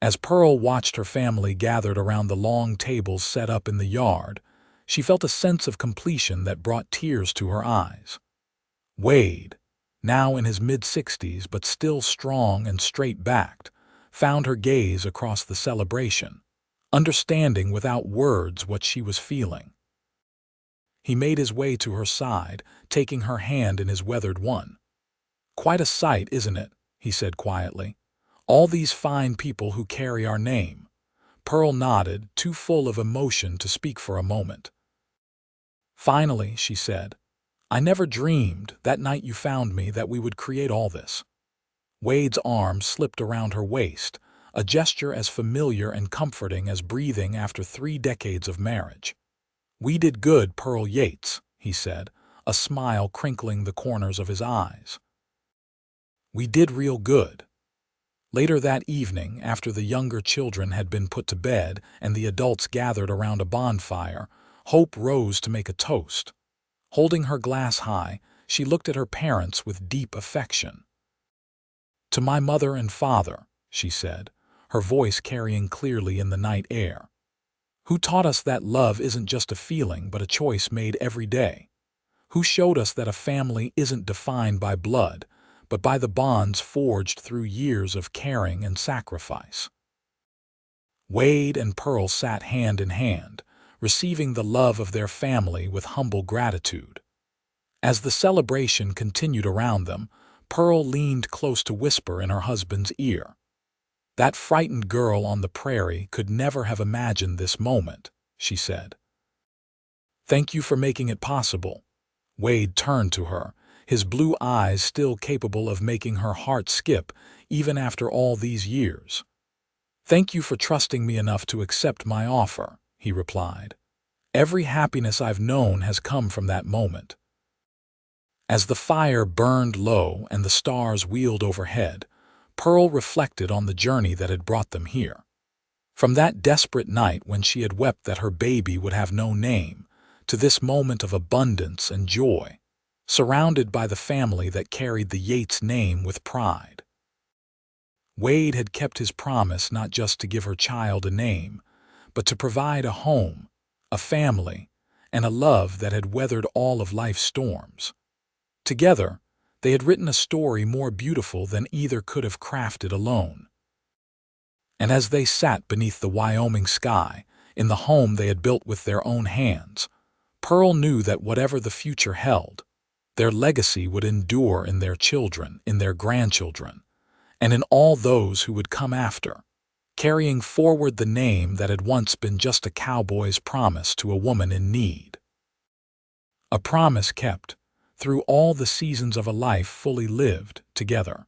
As Pearl watched her family gathered around the long tables set up in the yard, she felt a sense of completion that brought tears to her eyes. Wade, now in his mid-60s but still strong and straight-backed, found her gaze across the celebration, understanding without words what she was feeling. He made his way to her side, taking her hand in his weathered one. "Quite a sight, isn't it?" he said quietly. "All these fine people who carry our name." Pearl nodded, too full of emotion to speak for a moment. "Finally," she said, "I never dreamed, that night you found me, that we would create all this." Wade's arm slipped around her waist, a gesture as familiar and comforting as breathing after 3 decades of marriage. "We did good, Pearl Yates," he said, a smile crinkling the corners of his eyes. "We did real good." Later that evening, after the younger children had been put to bed and the adults gathered around a bonfire, Hope rose to make a toast. Holding her glass high, she looked at her parents with deep affection. "To my mother and father," she said, her voice carrying clearly in the night air, "who taught us that love isn't just a feeling but a choice made every day. Who showed us that a family isn't defined by blood, but by the bonds forged through years of caring and sacrifice." Wade and Pearl sat hand in hand, receiving the love of their family with humble gratitude. As the celebration continued around them, Pearl leaned close to whisper in her husband's ear. "That frightened girl on the prairie could never have imagined this moment," she said. "Thank you for making it possible." Wade turned to her, his blue eyes still capable of making her heart skip even after all these years. "Thank you for trusting me enough to accept my offer," he replied. "Every happiness I've known has come from that moment." As the fire burned low and the stars wheeled overhead, Pearl reflected on the journey that had brought them here. From that desperate night when she had wept that her baby would have no name, to this moment of abundance and joy, surrounded by the family that carried the Yates name with pride. Wade had kept his promise not just to give her child a name, but to provide a home, a family, and a love that had weathered all of life's storms. Together, they had written a story more beautiful than either could have crafted alone. And as they sat beneath the Wyoming sky, in the home they had built with their own hands, Pearl knew that whatever the future held, their legacy would endure in their children, in their grandchildren, and in all those who would come after, carrying forward the name that had once been just a cowboy's promise to a woman in need. A promise kept through all the seasons of a life fully lived together.